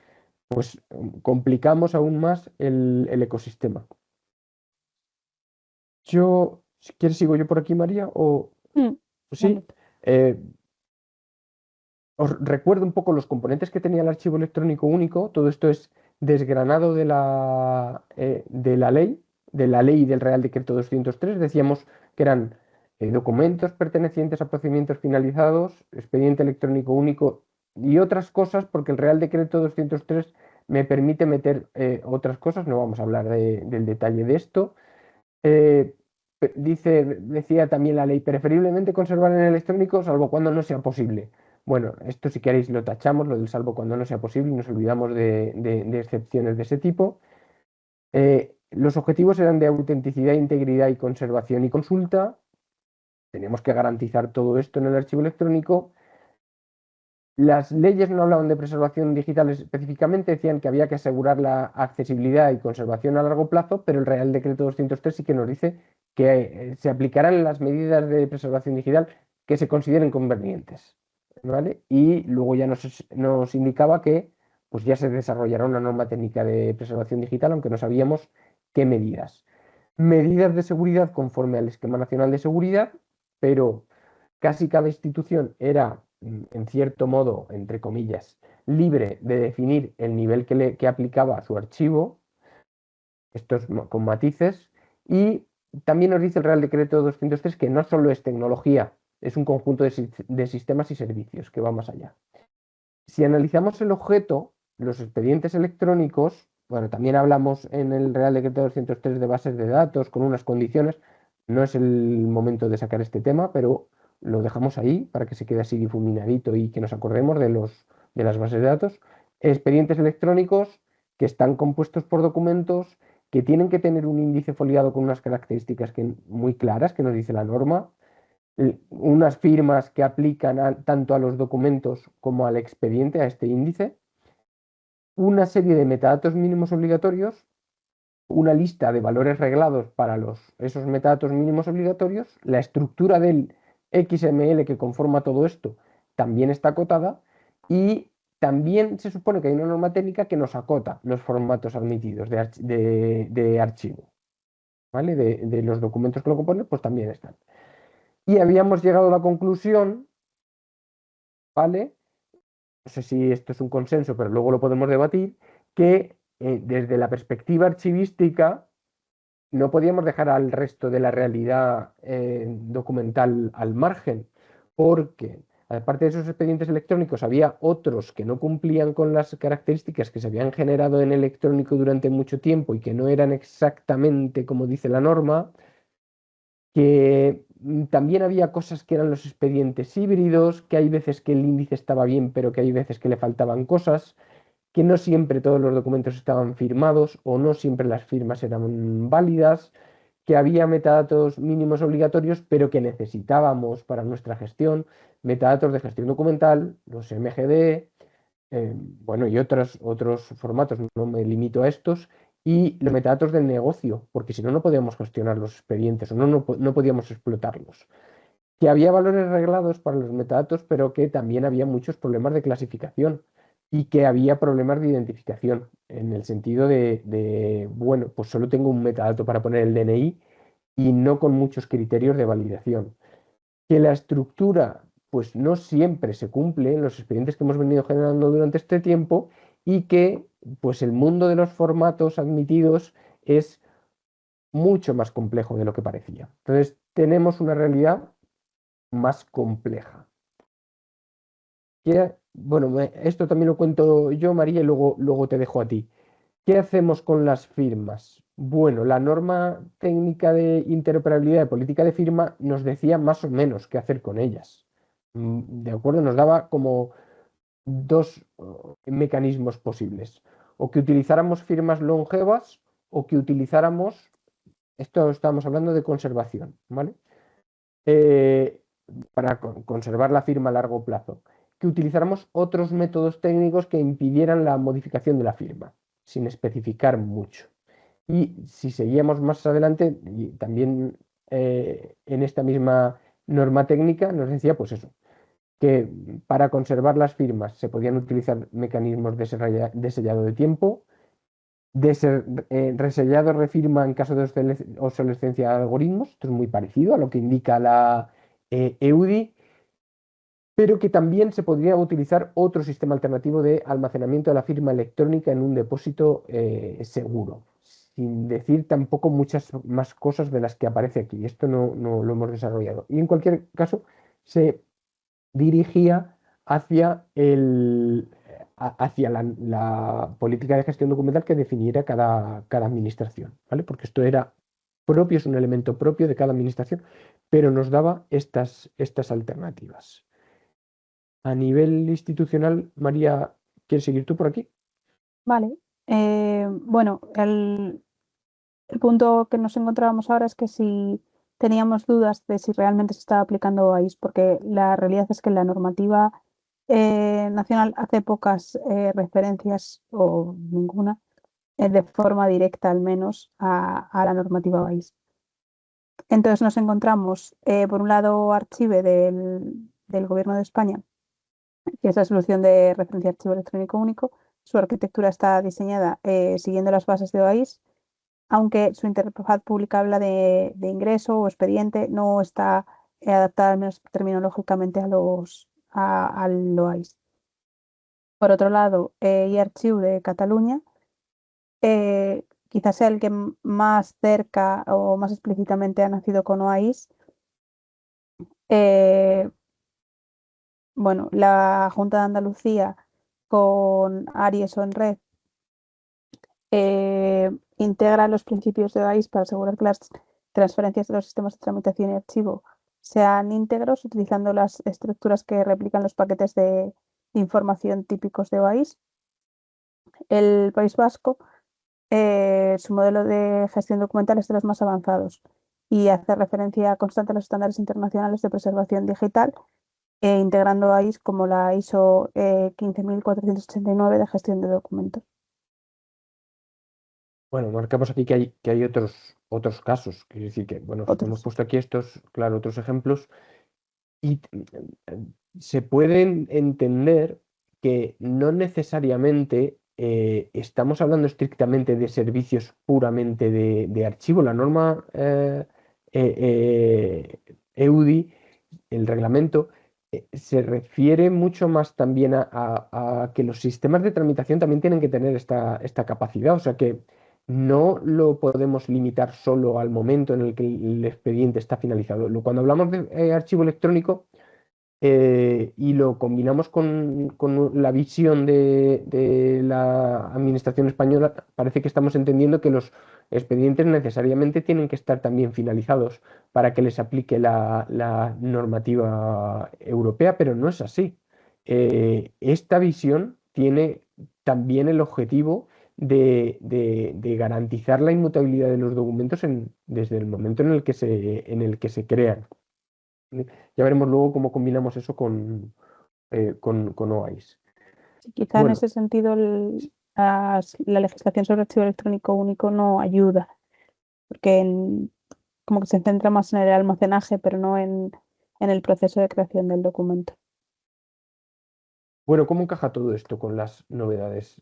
pues complicamos aún más el ecosistema. Si quieres, sigo yo por aquí, María, o sí. Vale. Os recuerdo un poco los componentes que tenía el archivo electrónico único. Todo esto es desgranado de la ley del Real Decreto 203. Decíamos que eran documentos pertenecientes a procedimientos finalizados, expediente electrónico único y otras cosas, porque el Real Decreto 203 me permite meter otras cosas. No vamos a hablar del detalle de esto. Decía también la ley, preferiblemente conservar en electrónico, salvo cuando no sea posible. Bueno, esto si queréis lo tachamos, lo del salvo cuando no sea posible, y nos olvidamos de excepciones de ese tipo. Los objetivos eran de autenticidad, integridad y conservación y consulta. Teníamos que garantizar todo esto en el archivo electrónico. Las leyes no hablaban de preservación digital específicamente, decían que había que asegurar la accesibilidad y conservación a largo plazo, pero el Real Decreto 203 sí que nos dice que se aplicarán las medidas de preservación digital que se consideren convenientes, ¿vale? Y luego ya nos indicaba que pues ya se desarrollará una norma técnica de preservación digital, aunque no sabíamos qué medidas. Medidas de seguridad conforme al Esquema Nacional de Seguridad, pero casi cada institución era, en cierto modo, entre comillas, libre de definir el nivel que aplicaba a su archivo, estos con matices, y también nos dice el Real Decreto 203 que no solo es tecnología, es un conjunto de sistemas y servicios que va más allá. Si analizamos el objeto, los expedientes electrónicos, bueno, también hablamos en el Real Decreto 203 de bases de datos con unas condiciones. No es el momento de sacar este tema, pero lo dejamos ahí para que se quede así difuminadito y que nos acordemos de las bases de datos. Expedientes electrónicos que están compuestos por documentos que tienen que tener un índice foliado con unas características muy claras que nos dice la norma, unas firmas que aplican tanto a los documentos como al expediente, a este índice, una serie de metadatos mínimos obligatorios, una lista de valores reglados para esos metadatos mínimos obligatorios, la estructura del XML que conforma todo esto también está acotada, y también se supone que hay una norma técnica que nos acota los formatos admitidos de archivo, ¿vale? De los documentos que lo componen, pues también están. Y habíamos llegado a la conclusión, ¿vale? No sé si esto es un consenso, pero luego lo podemos debatir, que desde la perspectiva archivística no podíamos dejar al resto de la realidad documental al margen, porque aparte de esos expedientes electrónicos había otros que no cumplían con las características que se habían generado en electrónico durante mucho tiempo y que no eran exactamente como dice la norma, que también había cosas que eran los expedientes híbridos, que hay veces que el índice estaba bien, pero que hay veces que le faltaban cosas, que no siempre todos los documentos estaban firmados o no siempre las firmas eran válidas, que había metadatos mínimos obligatorios, pero que necesitábamos para nuestra gestión metadatos de gestión documental, los MGD, bueno, y otros formatos, no me limito a estos, y los metadatos del negocio, porque si no, no podíamos gestionar los expedientes o no podíamos explotarlos. Que había valores reglados para los metadatos, pero que también había muchos problemas de clasificación y que había problemas de identificación, en el sentido bueno, pues solo tengo un metadato para poner el DNI y no con muchos criterios de validación. Que la estructura, pues no siempre se cumple en los expedientes que hemos venido generando durante este tiempo y que, pues el mundo de los formatos admitidos es mucho más complejo de lo que parecía. Entonces, tenemos una realidad más compleja. Bueno, esto también lo cuento yo, María, y luego te dejo a ti. ¿Qué hacemos con las firmas? Bueno, la norma técnica de interoperabilidad de política de firma nos decía más o menos qué hacer con ellas. ¿De acuerdo? Nos daba como dos mecanismos posibles. O que utilizáramos firmas longevas o que utilizáramos, esto estamos hablando de conservación, ¿vale? Para conservar la firma a largo plazo. Que utilizáramos otros métodos técnicos que impidieran la modificación de la firma, sin especificar mucho. Y si seguíamos más adelante, y también en esta misma norma técnica nos decía pues eso, que para conservar las firmas se podían utilizar mecanismos de sellado de tiempo, resellado refirma en caso de obsolescencia de algoritmos, esto es muy parecido a lo que indica la EUDI, pero que también se podría utilizar otro sistema alternativo de almacenamiento de la firma electrónica en un depósito seguro, sin decir tampoco muchas más cosas de las que aparece aquí. Esto no lo hemos desarrollado. Y en cualquier caso, se dirigía hacia la política de gestión documental que definiera cada administración, ¿vale? Porque esto era propio, es un elemento propio de cada administración, pero nos daba estas alternativas. A nivel institucional, María, ¿quieres seguir tú por aquí? Vale. Bueno, el punto que nos encontrábamos ahora es que si teníamos dudas de si realmente se estaba aplicando OAIS, porque la realidad es que la normativa nacional hace pocas referencias o ninguna, de forma directa al menos, a la normativa OAIS. Entonces nos encontramos, por un lado, Archive del Gobierno de España, que es la solución de referencia de archivo electrónico único. Su arquitectura está diseñada siguiendo las bases de OAIS, aunque su interfaz pública habla de ingreso o expediente, no está adaptada, al menos terminológicamente, al OAIS. Por otro lado, eArchive de Cataluña, quizás sea el que más cerca o más explícitamente ha nacido con OAIS. Bueno, la Junta de Andalucía con Aries o en red integra los principios de OAIS para asegurar que las transferencias de los sistemas de tramitación y archivo sean íntegros, utilizando las estructuras que replican los paquetes de información típicos de OAIS. El País Vasco, su modelo de gestión documental es de los más avanzados y hace referencia constante a los estándares internacionales de preservación digital, integrando OAIS como la ISO 15489 de gestión de documentos. Bueno, marcamos aquí que hay otros casos, quiero decir que, bueno, hemos puesto aquí claro, otros ejemplos, y se pueden entender que no necesariamente estamos hablando estrictamente de servicios puramente de archivo. La norma EUDI, el reglamento, se refiere mucho más también a que los sistemas de tramitación también tienen que tener esta capacidad. O sea que no lo podemos limitar solo al momento en el que el expediente está finalizado. Cuando hablamos de archivo electrónico y lo combinamos con la visión de la Administración española, parece que estamos entendiendo que los expedientes necesariamente tienen que estar también finalizados para que les aplique la normativa europea, pero no es así. Esta visión tiene también el objetivo de garantizar la inmutabilidad de los documentos desde el momento en el que se crean. ¿Vale? Ya veremos luego cómo combinamos eso con OAIS. Quizá en Bueno, ese sentido la legislación sobre archivo electrónico único no ayuda, porque como que se centra más en el almacenaje, pero no en el proceso de creación del documento. bueno, ¿cómo encaja todo esto con las novedades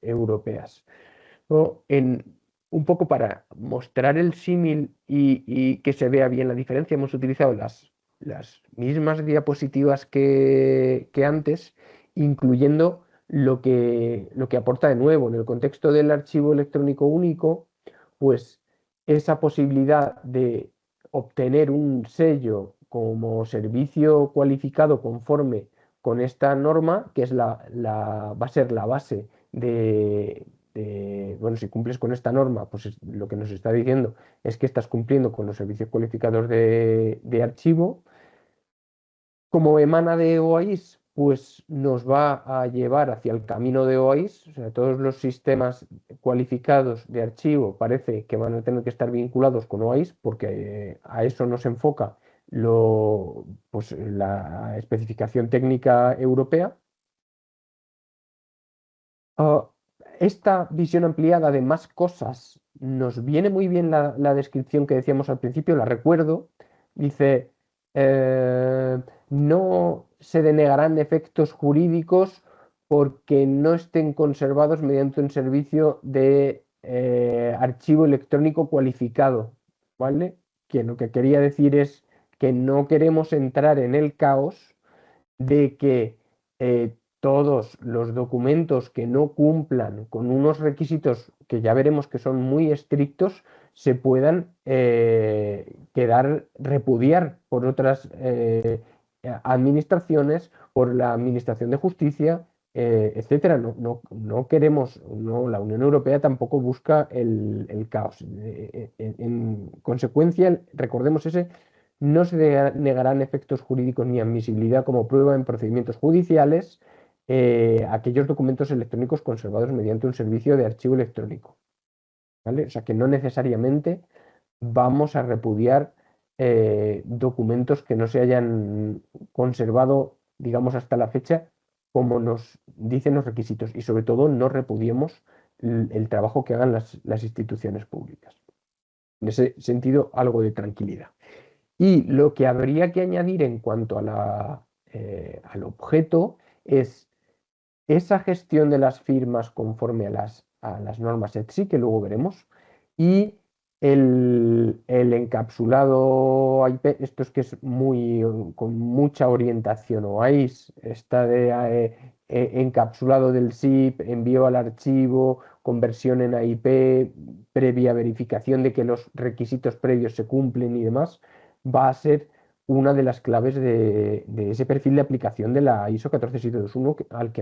europeas? ¿No? Un poco para mostrar el símil y que se vea bien la diferencia, hemos utilizado las mismas diapositivas que antes, incluyendo lo que aporta de nuevo en el contexto del archivo electrónico único, pues esa posibilidad de obtener un sello como servicio cualificado conforme con esta norma, que es va a ser la base bueno, si cumples con esta norma, pues lo que nos está diciendo es que estás cumpliendo con los servicios cualificados de archivo. Como emana de OAIS, pues nos va a llevar hacia el camino de OAIS, o sea, todos los sistemas cualificados de archivo parece que van a tener que estar vinculados con OAIS porque a eso nos enfoca pues, la especificación técnica europea. Ah, esta visión ampliada de más cosas nos viene muy bien la descripción que decíamos al principio, la recuerdo. Dice, no se denegarán efectos jurídicos porque no estén conservados mediante un servicio de archivo electrónico cualificado, ¿vale? Que lo que quería decir es que no queremos entrar en el caos de que todos los documentos que no cumplan con unos requisitos que ya veremos que son muy estrictos se puedan repudiar por otras administraciones, por la Administración de Justicia, etcétera. No queremos, la Unión Europea tampoco busca el caos. En consecuencia, recordemos no se negarán efectos jurídicos ni admisibilidad como prueba en procedimientos judiciales aquellos documentos electrónicos conservados mediante un servicio de archivo electrónico. ¿Vale? O sea que no necesariamente vamos a repudiar documentos que no se hayan conservado, digamos, hasta la fecha, como nos dicen los requisitos. Y sobre todo no repudiemos el trabajo que hagan las instituciones públicas. En ese sentido, algo de tranquilidad. Y lo que habría que añadir en cuanto al objeto es esa gestión de las firmas conforme a las normas ETSI, que luego veremos, y el encapsulado IP, esto es que es con mucha orientación OAIS, está encapsulado del zip, envío al archivo, conversión en AIP, previa verificación de que los requisitos previos se cumplen y demás, va a ser una de las claves de ese perfil de aplicación de la ISO 14721 al que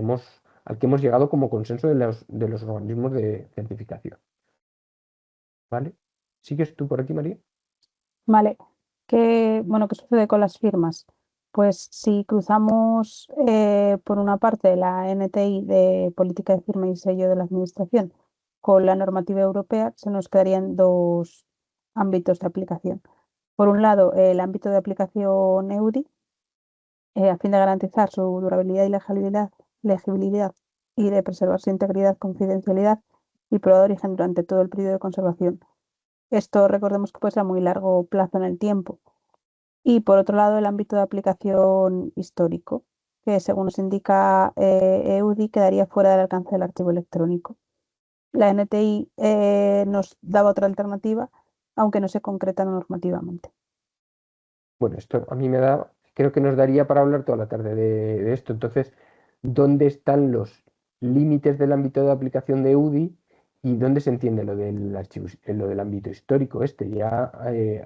hemos llegado como consenso de los organismos de certificación. ¿Vale? ¿Sigues tú por aquí, María? Vale. Bueno, ¿qué sucede con las firmas? Pues si cruzamos por una parte la NTI de política de firma y sello de la administración con la normativa europea, se nos quedarían dos ámbitos de aplicación. Por un lado, el ámbito de aplicación EUDI, a fin de garantizar su durabilidad y legibilidad y de preservar su integridad, confidencialidad y prueba de origen durante todo el periodo de conservación. Esto recordemos que puede ser a muy largo plazo en el tiempo. Y por otro lado, el ámbito de aplicación histórico, que según nos indica EUDI, quedaría fuera del alcance del archivo electrónico. La NTI nos daba otra alternativa, aunque no se concreta normativamente. Bueno, esto a mí creo que nos daría para hablar toda la tarde de esto. Entonces, ¿dónde están los límites del ámbito de aplicación de UDI y dónde se entiende lo del archivo, lo del ámbito histórico este? Ya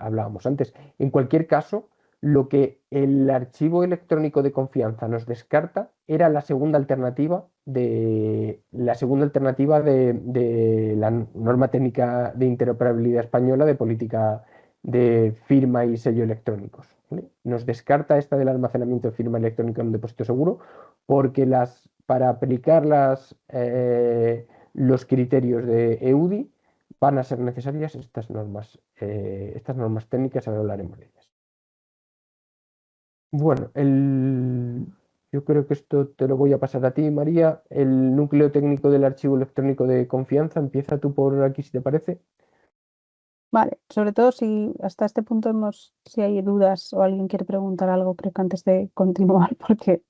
hablábamos antes. En cualquier caso, lo que el archivo electrónico de confianza nos descarta era la segunda alternativa de la norma técnica de interoperabilidad española de política de firma y sello electrónicos. ¿Vale? Nos descarta esta del almacenamiento de firma electrónica en un depósito seguro porque para aplicar los criterios de EUDI, van a ser necesarias estas normas técnicas, ahora hablaremos de ellas. Bueno, yo creo que esto te lo voy a pasar a ti, María. El núcleo técnico del archivo electrónico de confianza, empieza tú por aquí, si te parece. Vale, sobre todo si hasta este punto si hay dudas o alguien quiere preguntar algo, creo que antes de continuar, porque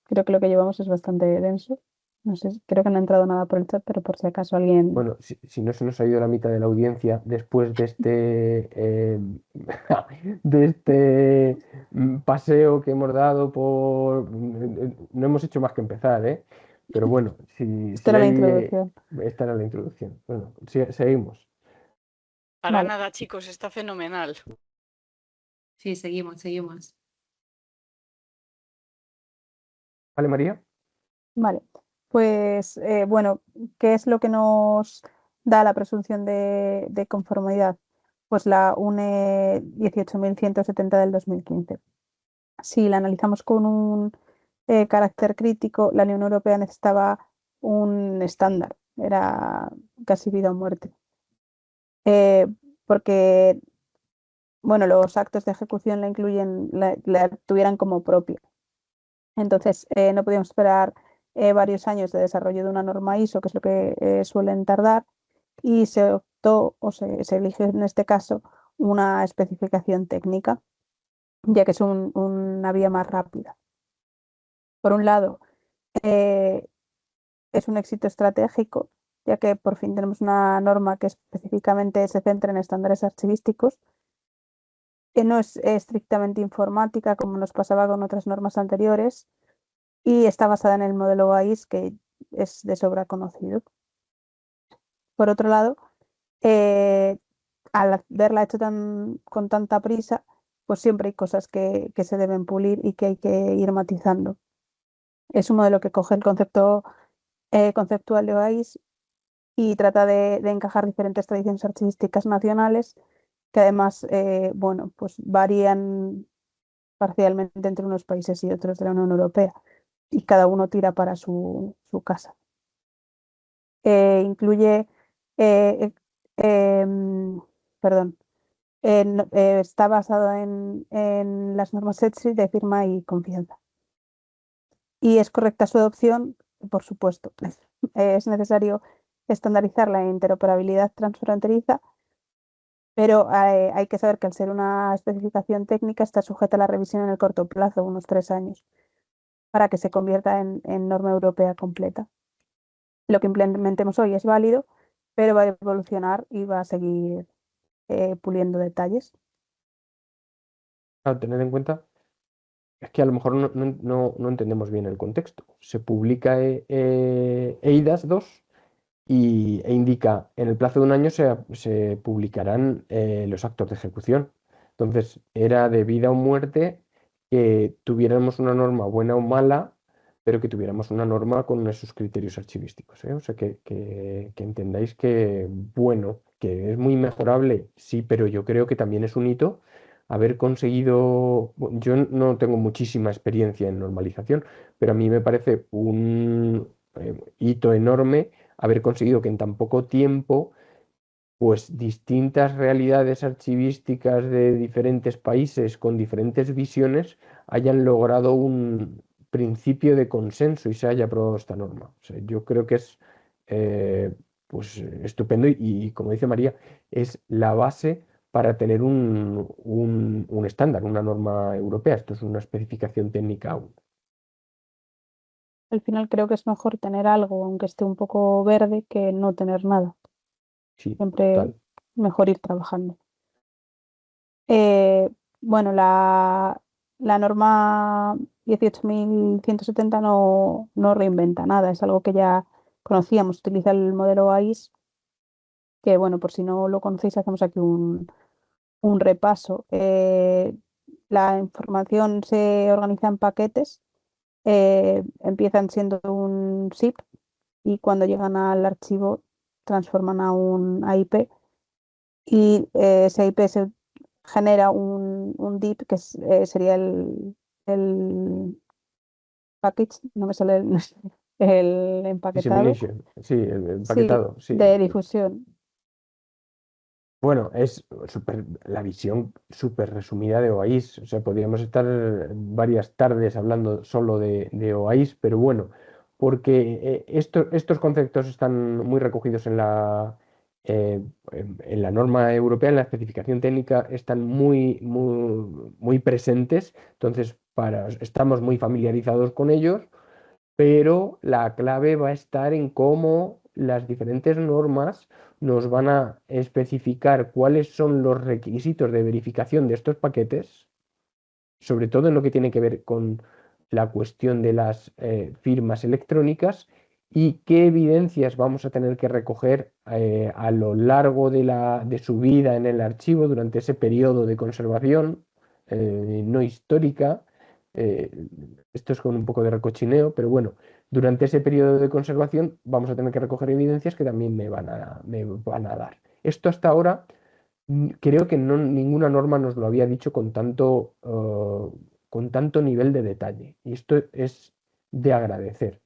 creo que lo que llevamos es bastante denso. No sé, creo que no ha entrado nada por el chat, pero por si acaso alguien... Bueno, si no se nos ha ido la mitad de la audiencia después de este paseo que hemos dado no hemos hecho más que empezar, ¿eh? Pero bueno, Esto si era la hay... introducción. esta era la introducción. Bueno, seguimos. Para Vale. nada, chicos, está fenomenal. Sí, seguimos. ¿Vale, María? Vale, pues bueno, ¿qué es lo que nos da la presunción de conformidad? Pues la UNE 18.170 del 2015. Si la analizamos con un carácter crítico, la Unión Europea necesitaba un estándar, era casi vida o muerte. Porque bueno, los actos de ejecución la tuvieran como propia. Entonces, no podíamos esperar varios años de desarrollo de una norma ISO, que es lo que suelen tardar, y se optó o se eligió en este caso una especificación técnica, ya que es una vía más rápida. Por un lado, eh, es un éxito estratégico, ya que por fin tenemos una norma que específicamente se centra en estándares archivísticos, que no es estrictamente informática como nos pasaba con otras normas anteriores, y está basada en el modelo AIS, que es de sobra conocido. Por otro lado, eh, al haberla hecho con tanta prisa, pues siempre hay cosas que se deben pulir y que hay que ir matizando. Es un modelo que coge el concepto conceptual de OAIS y trata de encajar diferentes tradiciones archivísticas nacionales que además, bueno, pues varían parcialmente entre unos países y otros de la Unión Europea y cada uno tira para su casa. Incluye, eh, perdón, está basado en las normas ETSI de firma y confianza. Y es correcta su adopción, por supuesto. Es necesario estandarizar la interoperabilidad transfronteriza, pero hay que saber que al ser una especificación técnica está sujeta a la revisión en el corto plazo, unos 3 años, para que se convierta en norma europea completa. Lo que implementemos hoy es válido, pero va a evolucionar y va a seguir puliendo detalles. A tener en cuenta es que a lo mejor no entendemos bien el contexto. Se publica EIDAS 2 e indica en el plazo de un año se publicarán los actos de ejecución. Entonces, era de vida o muerte que tuviéramos una norma buena o mala, pero que tuviéramos una norma con esos criterios archivísticos, ¿eh? O sea, que entendáis que, bueno, que es muy mejorable, sí, pero yo creo que también es un hito haber conseguido, bueno, yo no tengo muchísima experiencia en normalización, pero a mí me parece un hito enorme haber conseguido que en tan poco tiempo, pues distintas realidades archivísticas de diferentes países con diferentes visiones hayan logrado un principio de consenso y se haya aprobado esta norma. O sea, yo creo que es pues estupendo y, como dice María, es la base para tener un estándar, una norma europea. Esto es una especificación técnica aún. Al final creo que es mejor tener algo, aunque esté un poco verde, que no tener nada. Sí, Siempre total. mejor ir trabajando. Eh, bueno, la norma 18.170 no reinventa nada, es algo que ya conocíamos, utiliza el modelo AIS, que bueno, por si no lo conocéis, hacemos aquí un repaso. La información se organiza en paquetes, empiezan siendo un zip y cuando llegan al archivo transforman a un AIP y ese IP se genera un DIP sería el package, no me sale el empaquetado, Dissemination, sí, el sí, empaquetado, sí. de difusión. Bueno, es la visión súper resumida de OAIS. O sea, podríamos estar varias tardes hablando solo de OAIS, pero bueno, porque estos conceptos están muy recogidos en la norma europea, en la especificación técnica, están muy presentes. Entonces, estamos muy familiarizados con ellos, pero la clave va a estar en cómo las diferentes normas nos van a especificar cuáles son los requisitos de verificación de estos paquetes, sobre todo en lo que tiene que ver con la cuestión de las firmas electrónicas y qué evidencias vamos a tener que recoger a lo largo de su vida en el archivo durante ese periodo de conservación no histórica. eh, Esto es con un poco de recochineo, pero bueno, durante ese periodo de conservación vamos a tener que recoger evidencias que también me van a dar. Esto hasta ahora creo que ninguna norma nos lo había dicho con tanto nivel de detalle. Y esto es de agradecer.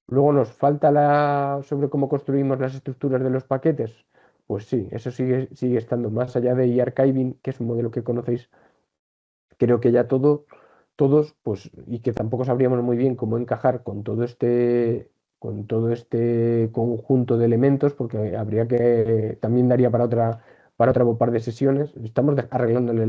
Luego nos falta sobre cómo construimos las estructuras de los paquetes. Pues sí, eso sigue estando más allá de e-archiving, que es un modelo que conocéis. Creo que ya todos, pues, y que tampoco sabríamos muy bien cómo encajar con todo este conjunto de elementos, porque también daría para otra par de sesiones. Estamos arreglándole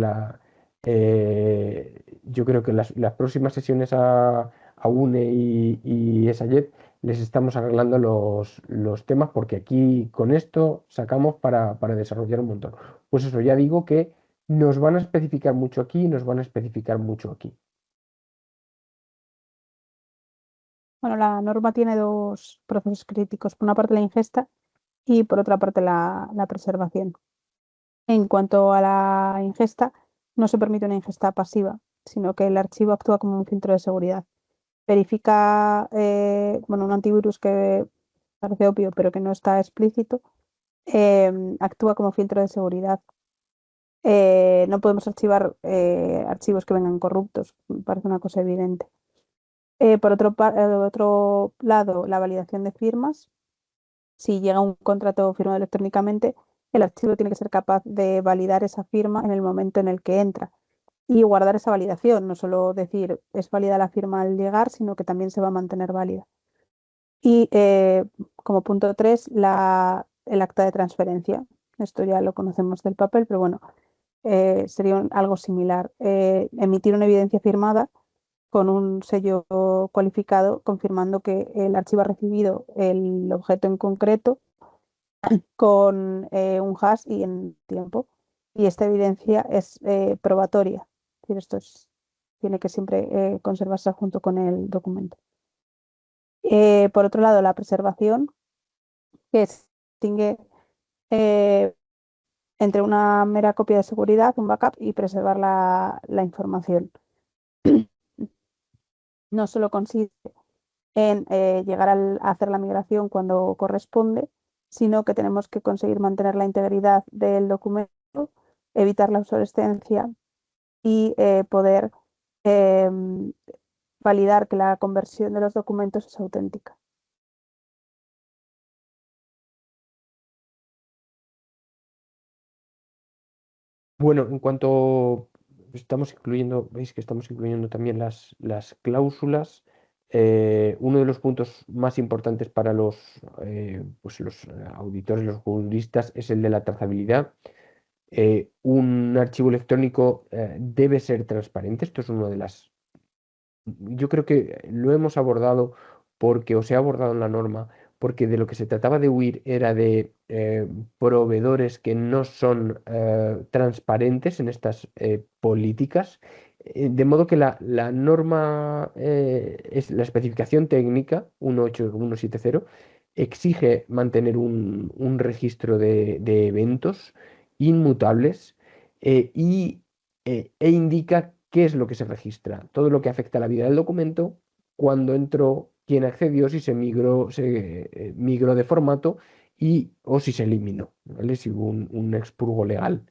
yo creo que las próximas sesiones a UNE y ESAYET les estamos arreglando los temas, porque aquí con esto sacamos para desarrollar un montón. Pues eso, ya digo que nos van a especificar mucho aquí y nos van a especificar mucho aquí. Bueno, la norma tiene dos procesos críticos. Por una parte la ingesta y por otra parte la preservación. En cuanto a la ingesta, no se permite una ingesta pasiva, sino que el archivo actúa como un filtro de seguridad. Verifica, bueno, un antivirus que parece obvio, pero que no está explícito, actúa como filtro de seguridad. No podemos archivar archivos que vengan corruptos, me parece una cosa evidente. Por otro lado, la validación de firmas. Si llega un contrato firmado electrónicamente, el archivo tiene que ser capaz de validar esa firma en el momento en el que entra y guardar esa validación, no solo decir es válida la firma al llegar, sino que también se va a mantener válida. Y como punto 3, el acta de transferencia. Esto ya lo conocemos del papel, pero bueno, sería algo similar. Emitir una evidencia firmada con un sello cualificado confirmando que el archivo ha recibido el objeto en concreto con un hash y en tiempo. Y esta evidencia es probatoria. Es decir, tiene que siempre conservarse junto con el documento. Por otro lado, la preservación, que distingue eh, entre una mera copia de seguridad, un backup, y preservar la información. No solo consiste en llegar a hacer la migración cuando corresponde, sino que tenemos que conseguir mantener la integridad del documento, evitar la obsolescencia y poder em, validar que la conversión de los documentos es auténtica. Bueno, en cuanto estamos incluyendo, veis que estamos incluyendo también las cláusulas. Uno de los puntos más importantes para los auditores, los juristas, es el de la trazabilidad. Un archivo electrónico debe ser transparente. Esto es uno de las Yo creo que lo hemos abordado porque os he abordado en la norma, porque de lo que se trataba de huir era de proveedores que no son transparentes en estas políticas, de modo que la norma, es la especificación técnica 18170, exige mantener un registro de eventos inmutables, e indica qué es lo que se registra, todo lo que afecta a la vida del documento, cuándo entró, quién accedió, si se migró de formato o si se eliminó, ¿vale? Si hubo un expurgo legal.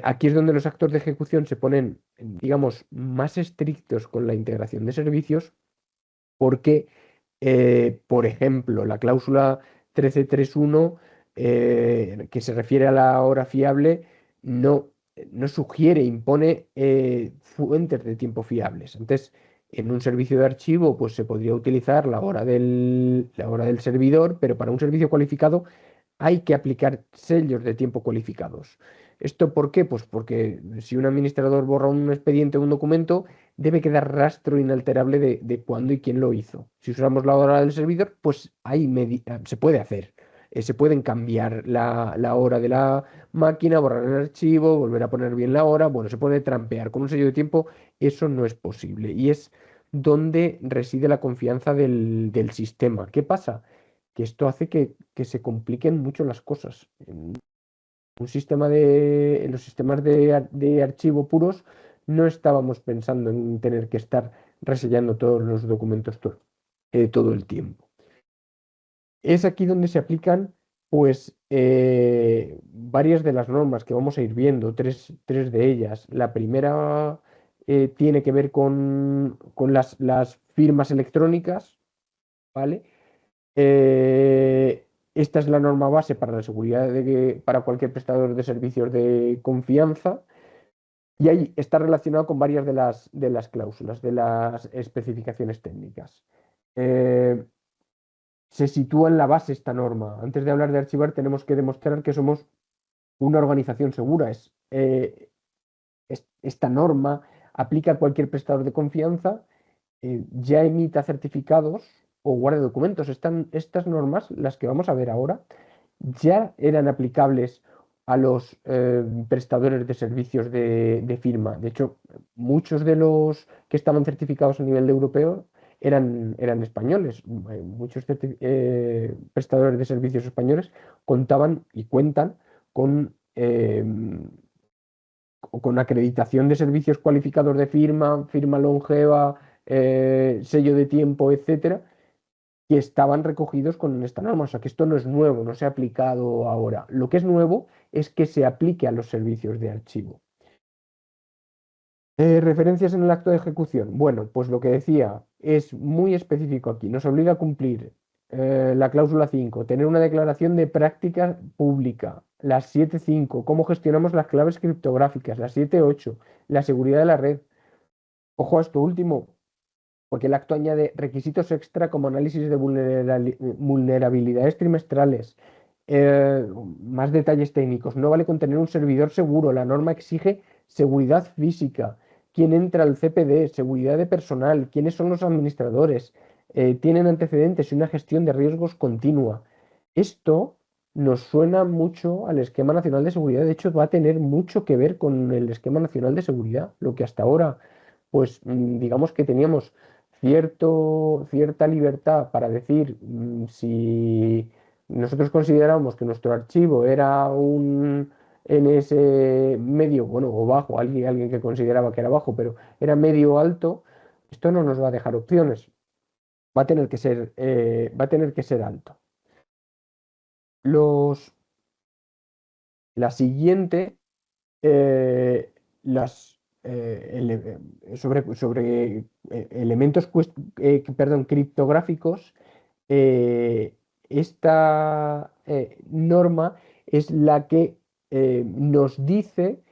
Aquí es donde los actos de ejecución se ponen, digamos, más estrictos con la integración de servicios, porque Por ejemplo, la cláusula 1331, que se refiere a la hora fiable, no, no sugiere, impone fuentes de tiempo fiables. Entonces, en un servicio de archivo, pues se podría utilizar la hora del servidor, pero para un servicio cualificado hay que aplicar sellos de tiempo cualificados. ¿Esto por qué? Pues porque si un administrador borra un expediente o un documento, debe quedar rastro inalterable de cuándo y quién lo hizo. Si usamos la hora del servidor, pues se puede hacer. Se pueden cambiar la hora de la máquina, borrar el archivo, volver a poner bien la hora. Bueno, se puede trampear. Con un sello de tiempo eso no es posible. Y es donde reside la confianza del sistema. ¿Qué pasa? Que esto hace que se compliquen mucho las cosas. En los sistemas de archivo puros no estábamos pensando en tener que estar resellando todos los documentos todo el tiempo. Es aquí donde se aplican pues varias de las normas que vamos a ir viendo, tres de ellas. La primera tiene que ver con las firmas electrónicas, ¿vale? Esta es la norma base para la seguridad para cualquier prestador de servicios de confianza y ahí está relacionado con varias de las cláusulas, de las especificaciones técnicas. Se sitúa en la base esta norma. Antes de hablar de archivar, tenemos que demostrar que somos una organización segura. Esta norma aplica a cualquier prestador de confianza, ya emita certificados o guarde documentos. Estas normas, las que vamos a ver ahora, ya eran aplicables a los prestadores de servicios de firma. De hecho, muchos de los que estaban certificados a nivel europeo eran españoles. Muchos prestadores de servicios españoles contaban y cuentan con acreditación de servicios cualificados de firma, firma longeva, sello de tiempo, etcétera, que estaban recogidos con esta norma. O sea que esto no es nuevo, no se ha aplicado ahora. Lo que es nuevo es que se aplique a los servicios de archivo. Referencias en el acto de ejecución. Bueno, pues lo que decía es muy específico aquí. Nos obliga a cumplir la cláusula 5, tener una declaración de práctica pública, las 7.5, cómo gestionamos las claves criptográficas, las 7.8, la seguridad de la red. Ojo a esto último, porque el acto añade requisitos extra como análisis de vulnerabilidades trimestrales, más detalles técnicos. No vale con tener un servidor seguro, la norma exige seguridad física, quién entra al CPD, seguridad de personal, quiénes son los administradores, tienen antecedentes y una gestión de riesgos continua. Esto nos suena mucho al Esquema Nacional de Seguridad. De hecho, va a tener mucho que ver con el Esquema Nacional de Seguridad, lo que hasta ahora, pues digamos que teníamos cierta libertad para decir si nosotros consideramos que nuestro archivo era un NS medio, bueno, o bajo, alguien que consideraba que era bajo, pero era medio alto, esto no nos va a dejar opciones. Va a tener que ser alto. La siguiente, sobre elementos criptográficos, esta norma es la que nos dice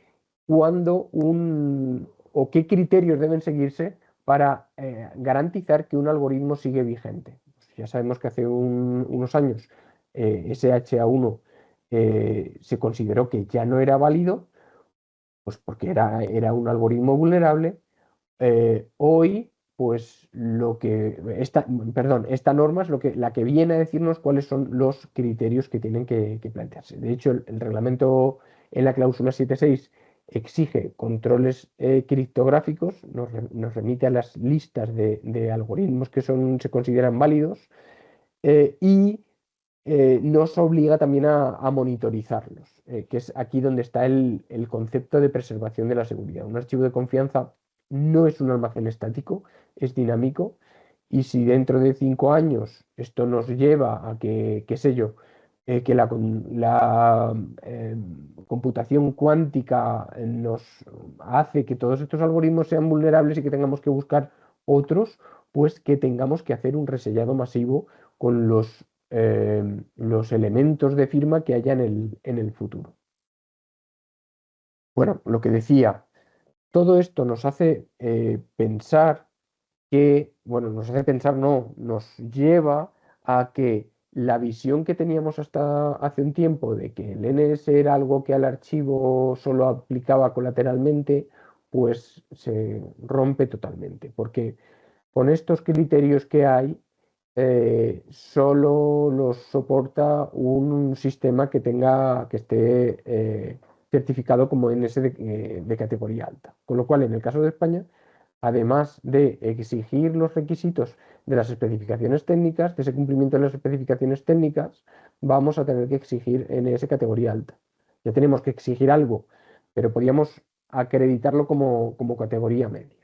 cuándo o qué criterios deben seguirse para garantizar que un algoritmo sigue vigente. Ya sabemos que hace unos años SHA-1 se consideró que ya no era válido, pues porque era un algoritmo vulnerable. Hoy, pues esta norma es la que viene a decirnos cuáles son los criterios que tienen que plantearse. De hecho, el reglamento en la cláusula 7.6 exige controles criptográficos, nos remite a las listas de algoritmos que se consideran válidos y nos obliga también a monitorizarlos, que es aquí donde está el concepto de preservación de la seguridad. Un archivo de confianza no es un almacén estático, es dinámico, y si dentro de 5 años esto nos lleva a que, qué sé yo, que la computación cuántica nos hace que todos estos algoritmos sean vulnerables y que tengamos que buscar otros, pues que tengamos que hacer un resellado masivo con los elementos de firma que haya en el futuro. Bueno, lo que decía, todo esto nos hace pensar que, bueno, nos hace pensar, no, nos lleva a que la visión que teníamos hasta hace un tiempo de que el NS era algo que al archivo solo aplicaba colateralmente, pues se rompe totalmente, porque con estos criterios que hay, solo los soporta un sistema que esté certificado como NS de categoría alta. Con lo cual, en el caso de España, además de exigir los requisitos de las especificaciones técnicas, de ese cumplimiento de las especificaciones técnicas, vamos a tener que exigir NS categoría alta. Ya tenemos que exigir algo, pero podríamos acreditarlo como categoría media.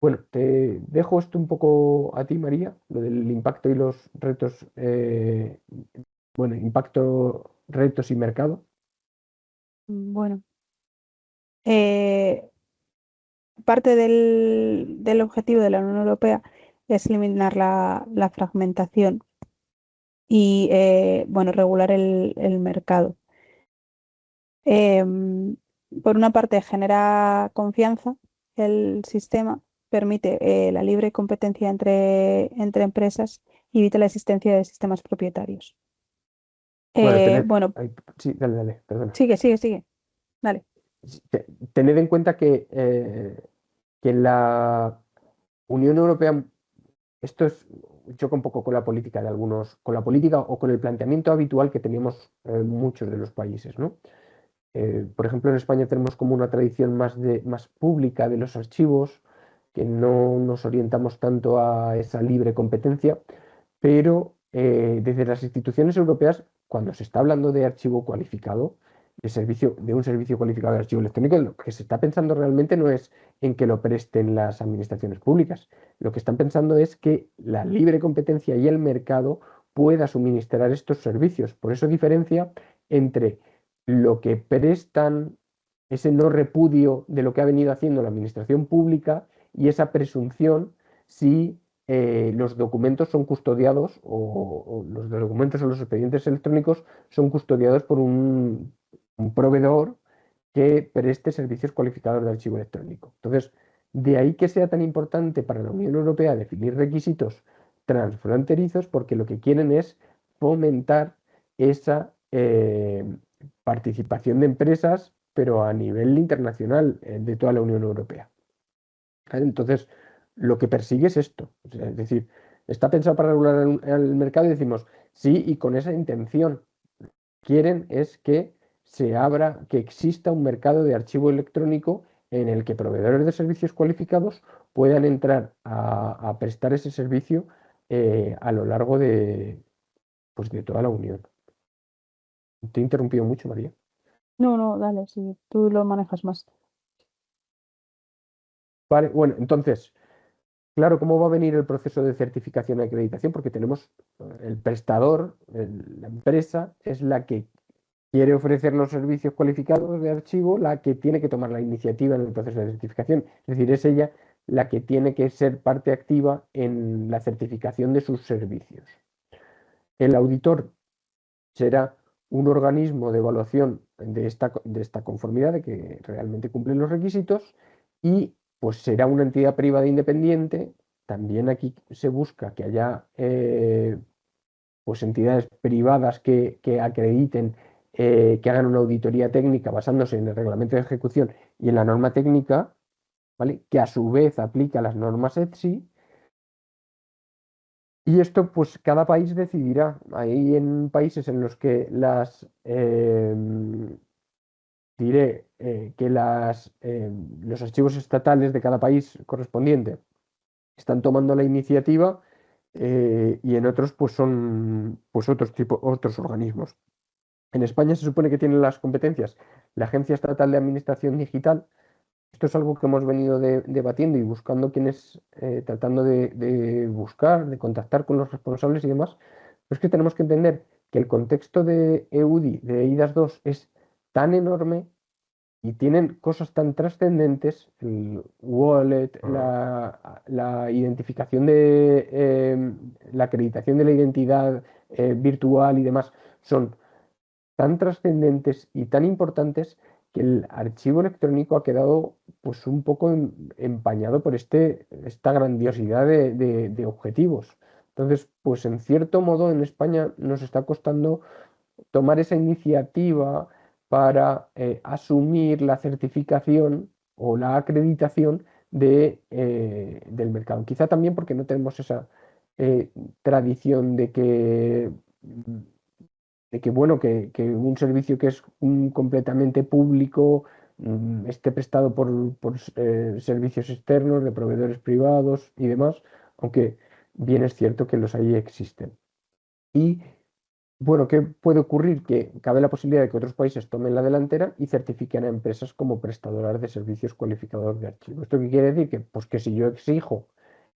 Bueno, te dejo esto un poco a ti, María, lo del impacto y los retos, bueno, impacto, retos y mercado. Bueno, eh, parte del objetivo de la Unión Europea es eliminar la fragmentación y bueno, regular el mercado. Em, por una parte, genera confianza el sistema, permite la libre competencia entre empresas y evita la existencia de sistemas propietarios. Bueno, Bueno, sí, dale, perdona. sigue. Dale. Tened en cuenta que la Unión Europea, esto choca un poco con la política de algunos, con la política o con el planteamiento habitual que teníamos muchos de los países, ¿no? Por ejemplo, en España tenemos como una tradición más pública de los archivos, que no nos orientamos tanto a esa libre competencia, pero desde las instituciones europeas, cuando se está hablando de archivo cualificado, de un servicio cualificado de archivo electrónico, lo que se está pensando realmente no es en que lo presten las administraciones públicas. Lo que están pensando es que la libre competencia y el mercado pueda suministrar estos servicios. Por eso diferencia entre lo que prestan, ese no repudio de lo que ha venido haciendo la administración pública y esa presunción si los documentos son custodiados o los documentos o los expedientes electrónicos son custodiados por un proveedor que preste servicios cualificados de archivo electrónico. Entonces, de ahí que sea tan importante para la Unión Europea definir requisitos transfronterizos, porque lo que quieren es fomentar esa participación de empresas, pero a nivel internacional, de toda la Unión Europea. ¿Vale? Entonces, lo que persigue es esto. O sea, es decir, está pensado para regular el mercado y decimos, sí, y con esa intención. Quieren es que se abra, que exista un mercado de archivo electrónico en el que proveedores de servicios cualificados puedan entrar a prestar ese servicio a lo largo pues, de toda la Unión. Te he interrumpido mucho, María. No, dale, sí, tú lo manejas más. Vale, bueno, entonces, claro, ¿cómo va a venir el proceso de certificación y acreditación? Porque tenemos el prestador, la empresa, es la que quiere ofrecer los servicios cualificados de archivo, la que tiene que tomar la iniciativa en el proceso de certificación. Es decir, es ella la que tiene que ser parte activa en la certificación de sus servicios. El auditor será un organismo de evaluación de esta conformidad, de que realmente cumplen los requisitos, y pues será una entidad privada independiente. También aquí se busca que haya pues entidades privadas que acrediten, que hagan una auditoría técnica basándose en el reglamento de ejecución y en la norma técnica, ¿vale? Que a su vez aplica las normas ETSI. Y esto, pues cada país decidirá. Hay en países en los que diré que los archivos estatales de cada país correspondiente están tomando la iniciativa, y en otros, pues son pues otros organismos. En España se supone que tienen las competencias la Agencia Estatal de Administración Digital. Esto es algo que hemos venido debatiendo y buscando tratando de buscar, de contactar con los responsables y demás. Pero es que tenemos que entender que el contexto de EUDI, de eIDAS 2, es tan enorme y tienen cosas tan trascendentes, el wallet, la identificación la acreditación de la identidad virtual y demás, son tan trascendentes y tan importantes que el archivo electrónico ha quedado pues un poco empañado por esta grandiosidad de objetivos. Entonces, pues en cierto modo en España nos está costando tomar esa iniciativa para asumir la certificación o la acreditación del mercado. Quizá también porque no tenemos esa tradición bueno, que un servicio que es completamente público esté prestado por servicios externos, de proveedores privados y demás, aunque bien es cierto que los ahí existen. Y bueno, ¿qué puede ocurrir? Que cabe la posibilidad de que otros países tomen la delantera y certifiquen a empresas como prestadoras de servicios cualificados de archivo. ¿Esto qué quiere decir? Que, pues que si yo exijo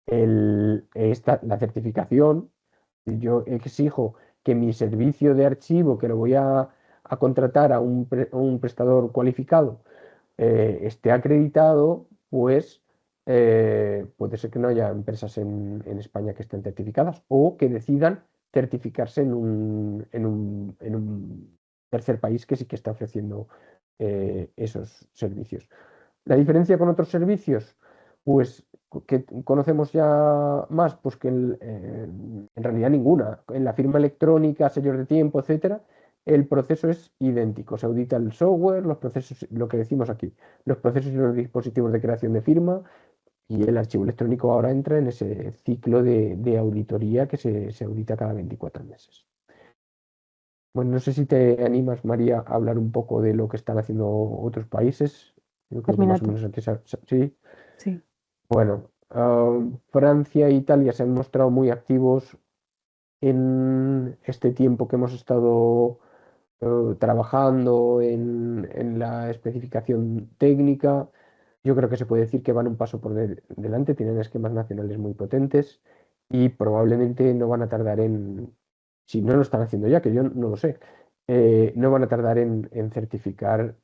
la certificación, si yo exijo que mi servicio de archivo, que lo voy a contratar a un prestador cualificado, esté acreditado, pues puede ser que no haya empresas en España que estén certificadas o que decidan certificarse en un tercer país que sí que está ofreciendo esos servicios. La diferencia con otros servicios, pues que conocemos ya más, pues que en realidad ninguna. En la firma electrónica, sellos de tiempo, etcétera, el proceso es idéntico. Se audita el software, los procesos, lo que decimos aquí, los procesos y los dispositivos de creación de firma, y el archivo electrónico ahora entra en ese ciclo de auditoría que se audita cada 24 meses. Bueno, no sé si te animas, María, a hablar un poco de lo que están haciendo otros países. Yo creo que Termina más o tú. menos antes, sí. Sí. Bueno, Francia e Italia se han mostrado muy activos en este tiempo que hemos estado trabajando en la especificación técnica. Yo creo que se puede decir que van un paso por delante, tienen esquemas nacionales muy potentes y probablemente no van a tardar si no lo están haciendo ya, que yo no lo sé, no van a tardar en certificar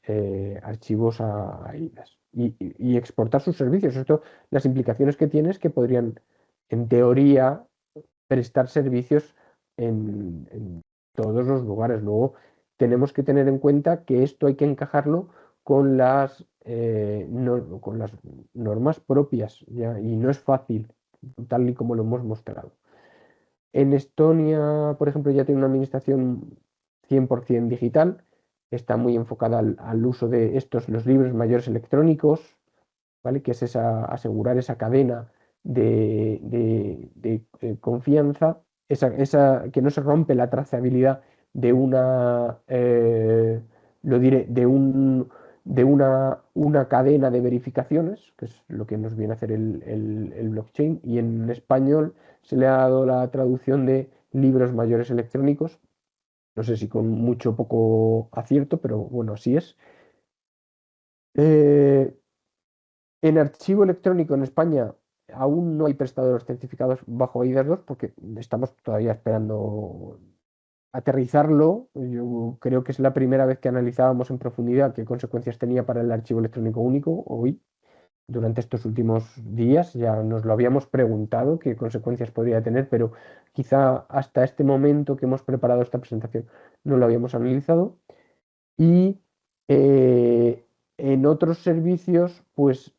archivos a IDAS y exportar sus servicios. Esto, las implicaciones que tiene es que podrían, en teoría, prestar servicios en todos los lugares. Luego, tenemos que tener en cuenta que esto hay que encajarlo con las normas propias, ¿ya? Y no es fácil, tal y como lo hemos mostrado. En Estonia, por ejemplo, ya tiene una administración 100% digital, está muy enfocada al uso de los libros mayores electrónicos, ¿vale? Que es asegurar esa cadena de confianza, que no se rompe la trazabilidad de lo diré, de una cadena de verificaciones, que es lo que nos viene a hacer el blockchain, y en español se le ha dado la traducción de libros mayores electrónicos, no sé si con mucho o poco acierto, pero bueno, así es. Eh, En archivo electrónico en España aún no hay prestadores certificados bajo eIDAS 2 porque estamos todavía esperando aterrizarlo. Yo creo que es la primera vez que analizábamos en profundidad qué consecuencias tenía para el archivo electrónico único hoy. Durante estos últimos días ya nos lo habíamos preguntado qué consecuencias podría tener, pero quizá hasta este momento que hemos preparado esta presentación no lo habíamos analizado. Y en otros servicios, pues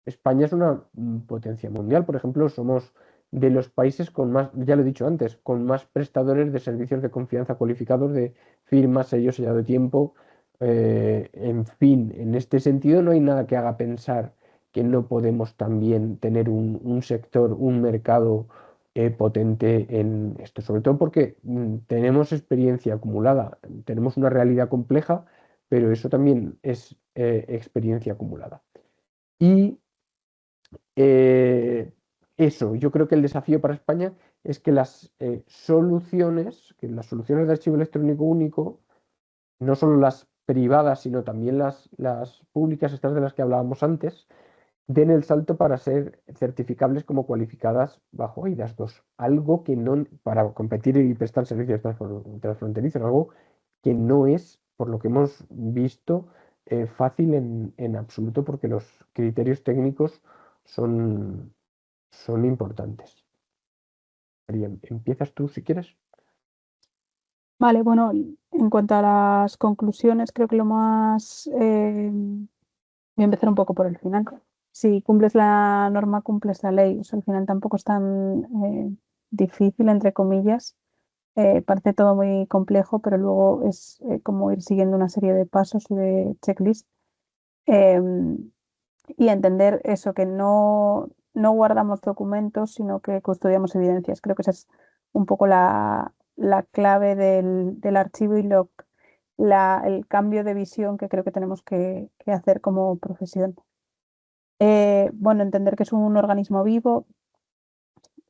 España es una potencia mundial. Por ejemplo, somos de los países con más, ya lo he dicho antes, con más prestadores de servicios de confianza cualificados de firmas, sellos, sellado de tiempo. En fin, en este sentido no hay nada que haga pensar que no podemos también tener un sector, un mercado potente en esto, sobre todo porque tenemos experiencia acumulada, tenemos una realidad compleja, pero eso también es experiencia acumulada. Y eso, yo creo que el desafío para España es que las soluciones de archivo electrónico único, no solo las privadas, sino también las públicas, estas de las que hablábamos antes, den el salto para ser certificables como cualificadas bajo eIDAS 2. Algo que no, para competir y prestar servicios transfronterizos, algo que no es por lo que hemos visto, fácil en absoluto, porque los criterios técnicos son importantes. María, empiezas tú si quieres. Vale, bueno, en cuanto a las conclusiones, creo que lo más... voy a empezar un poco por el final. Si cumples la norma, cumples la ley. O sea, al final tampoco es tan difícil, entre comillas. Parece todo muy complejo, pero luego es como ir siguiendo una serie de pasos y de checklist. Y entender eso, que no guardamos documentos, sino que custodiamos evidencias. Creo que esa es un poco la clave del archivo y el cambio de visión que creo que tenemos que hacer como profesión. Bueno, entender que es un organismo vivo,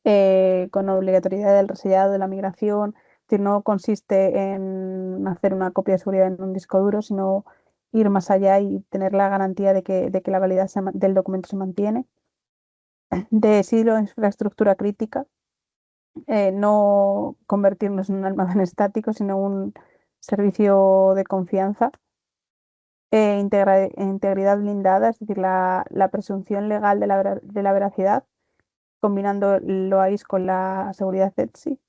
con obligatoriedad del resellado, de la migración, es decir, no consiste en hacer una copia de seguridad en un disco duro, sino ir más allá y tener la garantía de que la validad del documento se mantiene, de siglo en infraestructura crítica, no convertirnos en un almacén estático, sino un servicio de confianza, integridad blindada, es decir, la presunción legal de la veracidad, combinando el OAIS con la seguridad ETSI,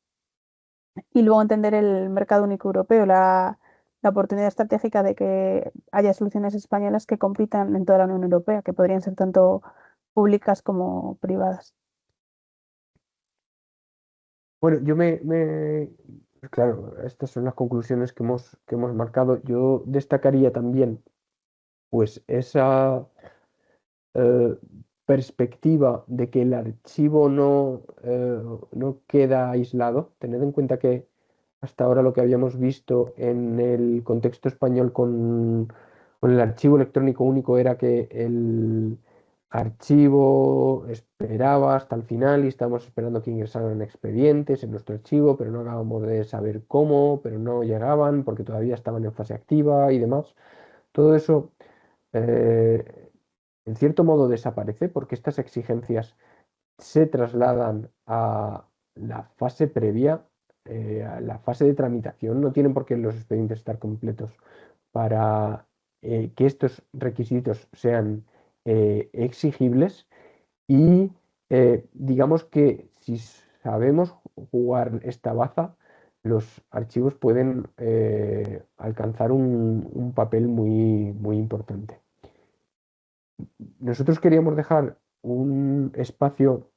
y luego entender el mercado único europeo, la oportunidad estratégica de que haya soluciones españolas que compitan en toda la Unión Europea, que podrían ser tanto públicas como privadas. Bueno, claro, estas son las conclusiones que hemos marcado. Yo destacaría también, pues, esa eh, perspectiva de que el archivo no queda aislado. Tened en cuenta que hasta ahora lo que habíamos visto en el contexto español con el archivo electrónico único era que el archivo esperaba hasta el final y estábamos esperando que ingresaran expedientes en nuestro archivo, pero no acabamos de saber cómo, pero no llegaban porque todavía estaban en fase activa y demás. Todo eso, eh, en cierto modo, desaparece porque estas exigencias se trasladan a la fase previa, a la fase de tramitación. No tienen por qué los expedientes estar completos para que estos requisitos sean exigibles, y digamos que si sabemos jugar esta baza, los archivos pueden alcanzar un papel muy, muy importante. Nosotros queríamos dejar un espacio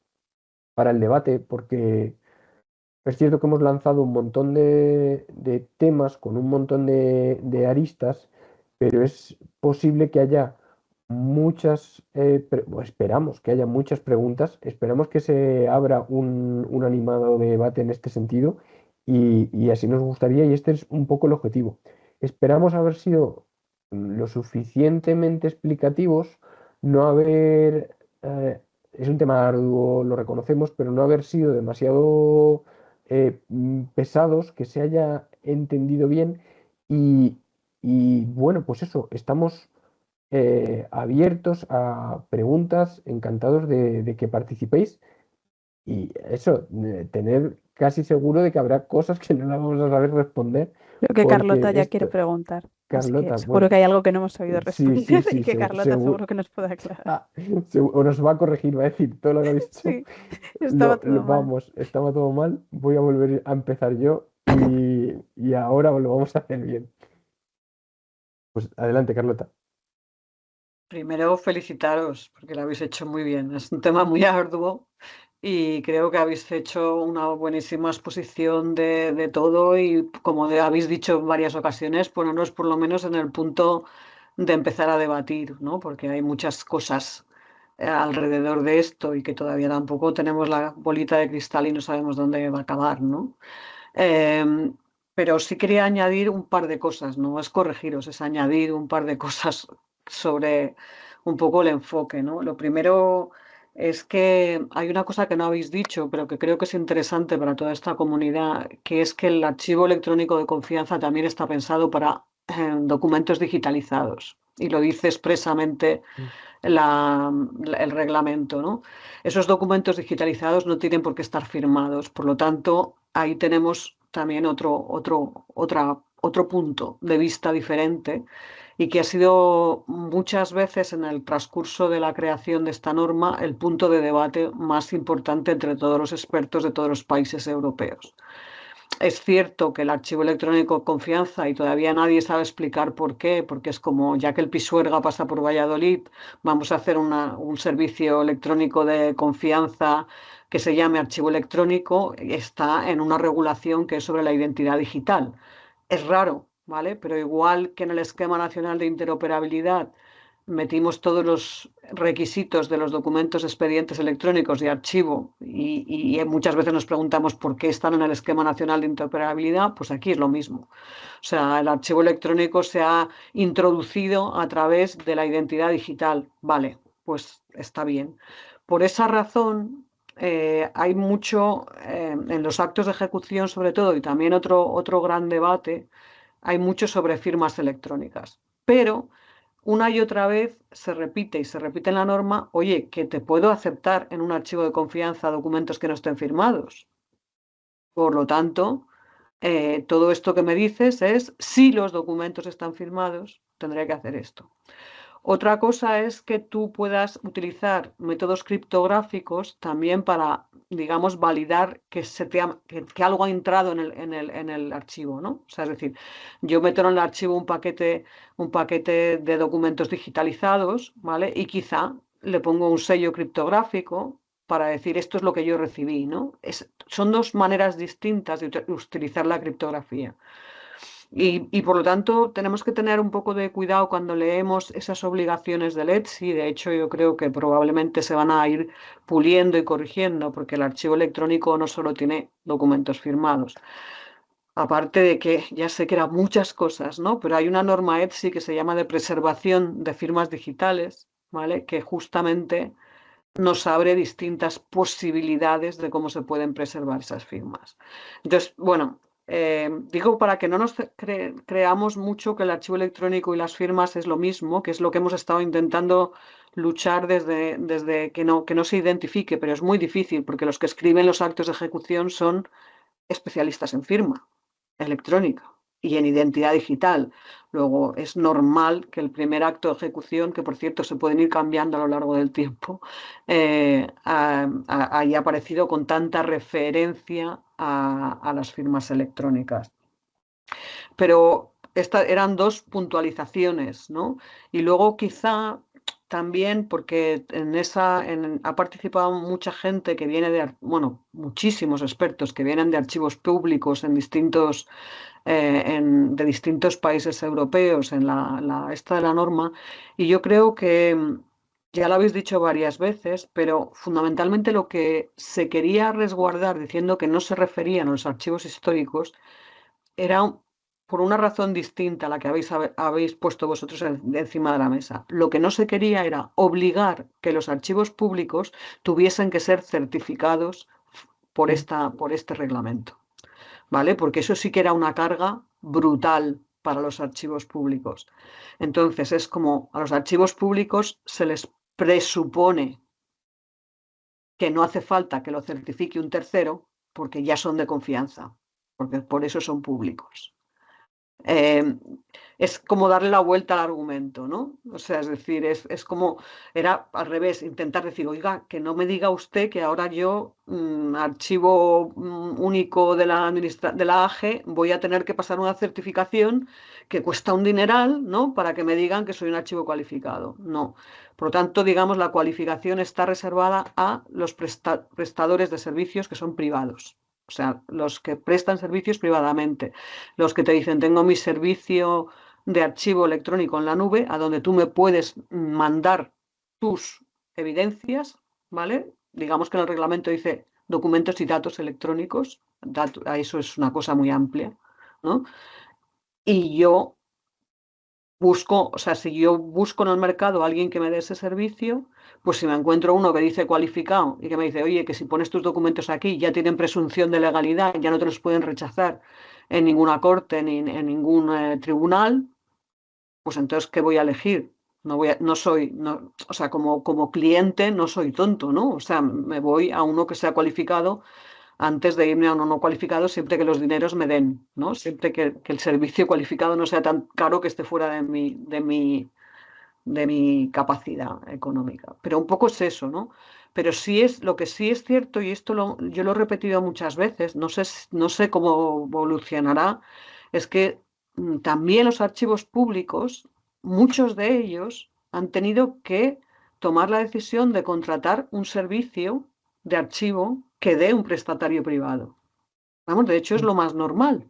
para el debate porque es cierto que hemos lanzado un montón de temas con un montón de aristas, pero es posible que haya muchas, o esperamos que haya muchas preguntas, esperamos que se abra un animado debate en este sentido, y así nos gustaría, y este es un poco el objetivo. Esperamos haber sido lo suficientemente explicativos, no haber... es un tema arduo, lo reconocemos, pero no haber sido demasiado pesados, que se haya entendido bien, y, y bueno, pues eso, estamos abiertos a preguntas, encantados de que participéis, y eso, tener casi seguro de que habrá cosas que no las vamos a saber responder, Creo que porque Carlota ya quiere esto, preguntar, así que Carlota, seguro bueno, que hay algo que no hemos sabido sí, sí, responder y sí, que Carlota seguro, seguro que nos puede aclarar. o nos va a corregir, va a decir todo lo que habéis dicho. Sí, estaba todo mal. Vamos, estaba todo mal, voy a volver a empezar yo, y ahora lo vamos a hacer bien. Pues adelante, Carlota. Primero felicitaros porque lo habéis hecho muy bien. Es un tema muy arduo y creo que habéis hecho una buenísima exposición de todo y como habéis dicho en varias ocasiones, ponernos por lo menos en el punto de empezar a debatir, ¿no? Porque hay muchas cosas alrededor de esto y que todavía tampoco tenemos la bolita de cristal y no sabemos dónde va a acabar, ¿no? Em, pero sí quería añadir un par de cosas, no es corregiros, es añadir un par de cosas sobre un poco el enfoque, ¿no? Lo primero es que hay una cosa que no habéis dicho, pero que creo que es interesante para toda esta comunidad, que es que el archivo electrónico de confianza también está pensado para documentos digitalizados. Y lo dice expresamente el reglamento, ¿no? Esos documentos digitalizados no tienen por qué estar firmados, por lo tanto, ahí tenemos también otra otro punto de vista diferente y que ha sido muchas veces en el transcurso de la creación de esta norma el punto de debate más importante entre todos los expertos de todos los países europeos. Es cierto que el archivo electrónico confianza, y todavía nadie sabe explicar por qué, porque es como, ya que el Pisuerga pasa por Valladolid, vamos a hacer un servicio electrónico de confianza que se llame archivo electrónico, está en una regulación que es sobre la identidad digital. Es raro, ¿vale? Pero igual que en el Esquema Nacional de Interoperabilidad metimos todos los requisitos de los documentos, expedientes electrónicos de archivo y muchas veces nos preguntamos por qué están en el Esquema Nacional de Interoperabilidad, pues aquí es lo mismo. O sea, el archivo electrónico se ha introducido a través de la identidad digital. Vale, pues está bien. Por esa razón, hay mucho en los actos de ejecución, sobre todo, y también otro gran debate, hay mucho sobre firmas electrónicas. Pero una y otra vez se repite y se repite en la norma, oye, que te puedo aceptar en un archivo de confianza documentos que no estén firmados. Por lo tanto, todo esto que me dices es, si los documentos están firmados, tendré que hacer esto. Otra cosa es que tú puedas utilizar métodos criptográficos también para, digamos, validar que algo ha entrado en el archivo, ¿no? O sea, es decir, yo meto en el archivo un paquete de documentos digitalizados, ¿vale? Y quizá le pongo un sello criptográfico para decir esto es lo que yo recibí, ¿no? Son dos maneras distintas de utilizar la criptografía. Y por lo tanto tenemos que tener un poco de cuidado cuando leemos esas obligaciones del ETSI. De hecho, yo creo que probablemente se van a ir puliendo y corrigiendo, porque el archivo electrónico no solo tiene documentos firmados. Aparte de que ya sé que eran muchas cosas, ¿no? Pero hay una norma ETSI que se llama de preservación de firmas digitales, ¿vale? Que justamente nos abre distintas posibilidades de cómo se pueden preservar esas firmas. Entonces, bueno, digo para que no nos creamos mucho que el archivo electrónico y las firmas es lo mismo, que es lo que hemos estado intentando luchar desde que no se identifique, pero es muy difícil porque los que escriben los actos de ejecución son especialistas en firma electrónica y en identidad digital. Luego, es normal que el primer acto de ejecución, que por cierto se pueden ir cambiando a lo largo del tiempo, haya aparecido con tanta referencia a las firmas electrónicas. Pero estas eran dos puntualizaciones, ¿no? Y luego quizá también porque ha participado mucha gente que viene bueno, muchísimos expertos que vienen de archivos públicos de distintos países europeos en esta de la norma, y yo creo que ya lo habéis dicho varias veces, pero fundamentalmente lo que se quería resguardar diciendo que no se referían a los archivos históricos era por una razón distinta a la que habéis puesto vosotros encima de la mesa. Lo que no se quería era obligar que los archivos públicos tuviesen que ser certificados por este reglamento, ¿vale? Porque eso sí que era una carga brutal para los archivos públicos. Entonces, es como a los archivos públicos se les presupone que no hace falta que lo certifique un tercero porque ya son de confianza, porque por eso son públicos. Es como darle la vuelta al argumento, ¿no? O sea, es decir, es como, era al revés, intentar decir, oiga, que no me diga usted que ahora yo, archivo único de la AGE, voy a tener que pasar una certificación que cuesta un dineral, ¿no? Para que me digan que soy un archivo cualificado. No. Por lo tanto, digamos, la cualificación está reservada a los prestadores de servicios que son privados. O sea, los que prestan servicios privadamente, los que te dicen, tengo mi servicio de archivo electrónico en la nube, a donde tú me puedes mandar tus evidencias, ¿vale? Digamos que en el reglamento dice documentos y datos electrónicos, eso es una cosa muy amplia, ¿no? Y yo busco, o sea, si yo busco en el mercado a alguien que me dé ese servicio, pues si me encuentro uno que dice cualificado y que me dice, oye, que si pones tus documentos aquí ya tienen presunción de legalidad, ya no te los pueden rechazar en ninguna corte ni en ningún tribunal, pues entonces, ¿qué voy a elegir? O sea, como cliente no soy tonto, ¿no? O sea, me voy a uno que sea cualificado antes de irme a uno no cualificado, siempre que los dineros me den, ¿no? Siempre que el servicio cualificado no sea tan caro que esté fuera de mi capacidad económica. Pero un poco es eso, ¿no? Pero sí es, lo que sí es cierto, y esto yo lo he repetido muchas veces, no sé cómo evolucionará, es que también los archivos públicos, muchos de ellos han tenido que tomar la decisión de contratar un servicio de archivo que dé un prestatario privado. Vamos, de hecho es lo más normal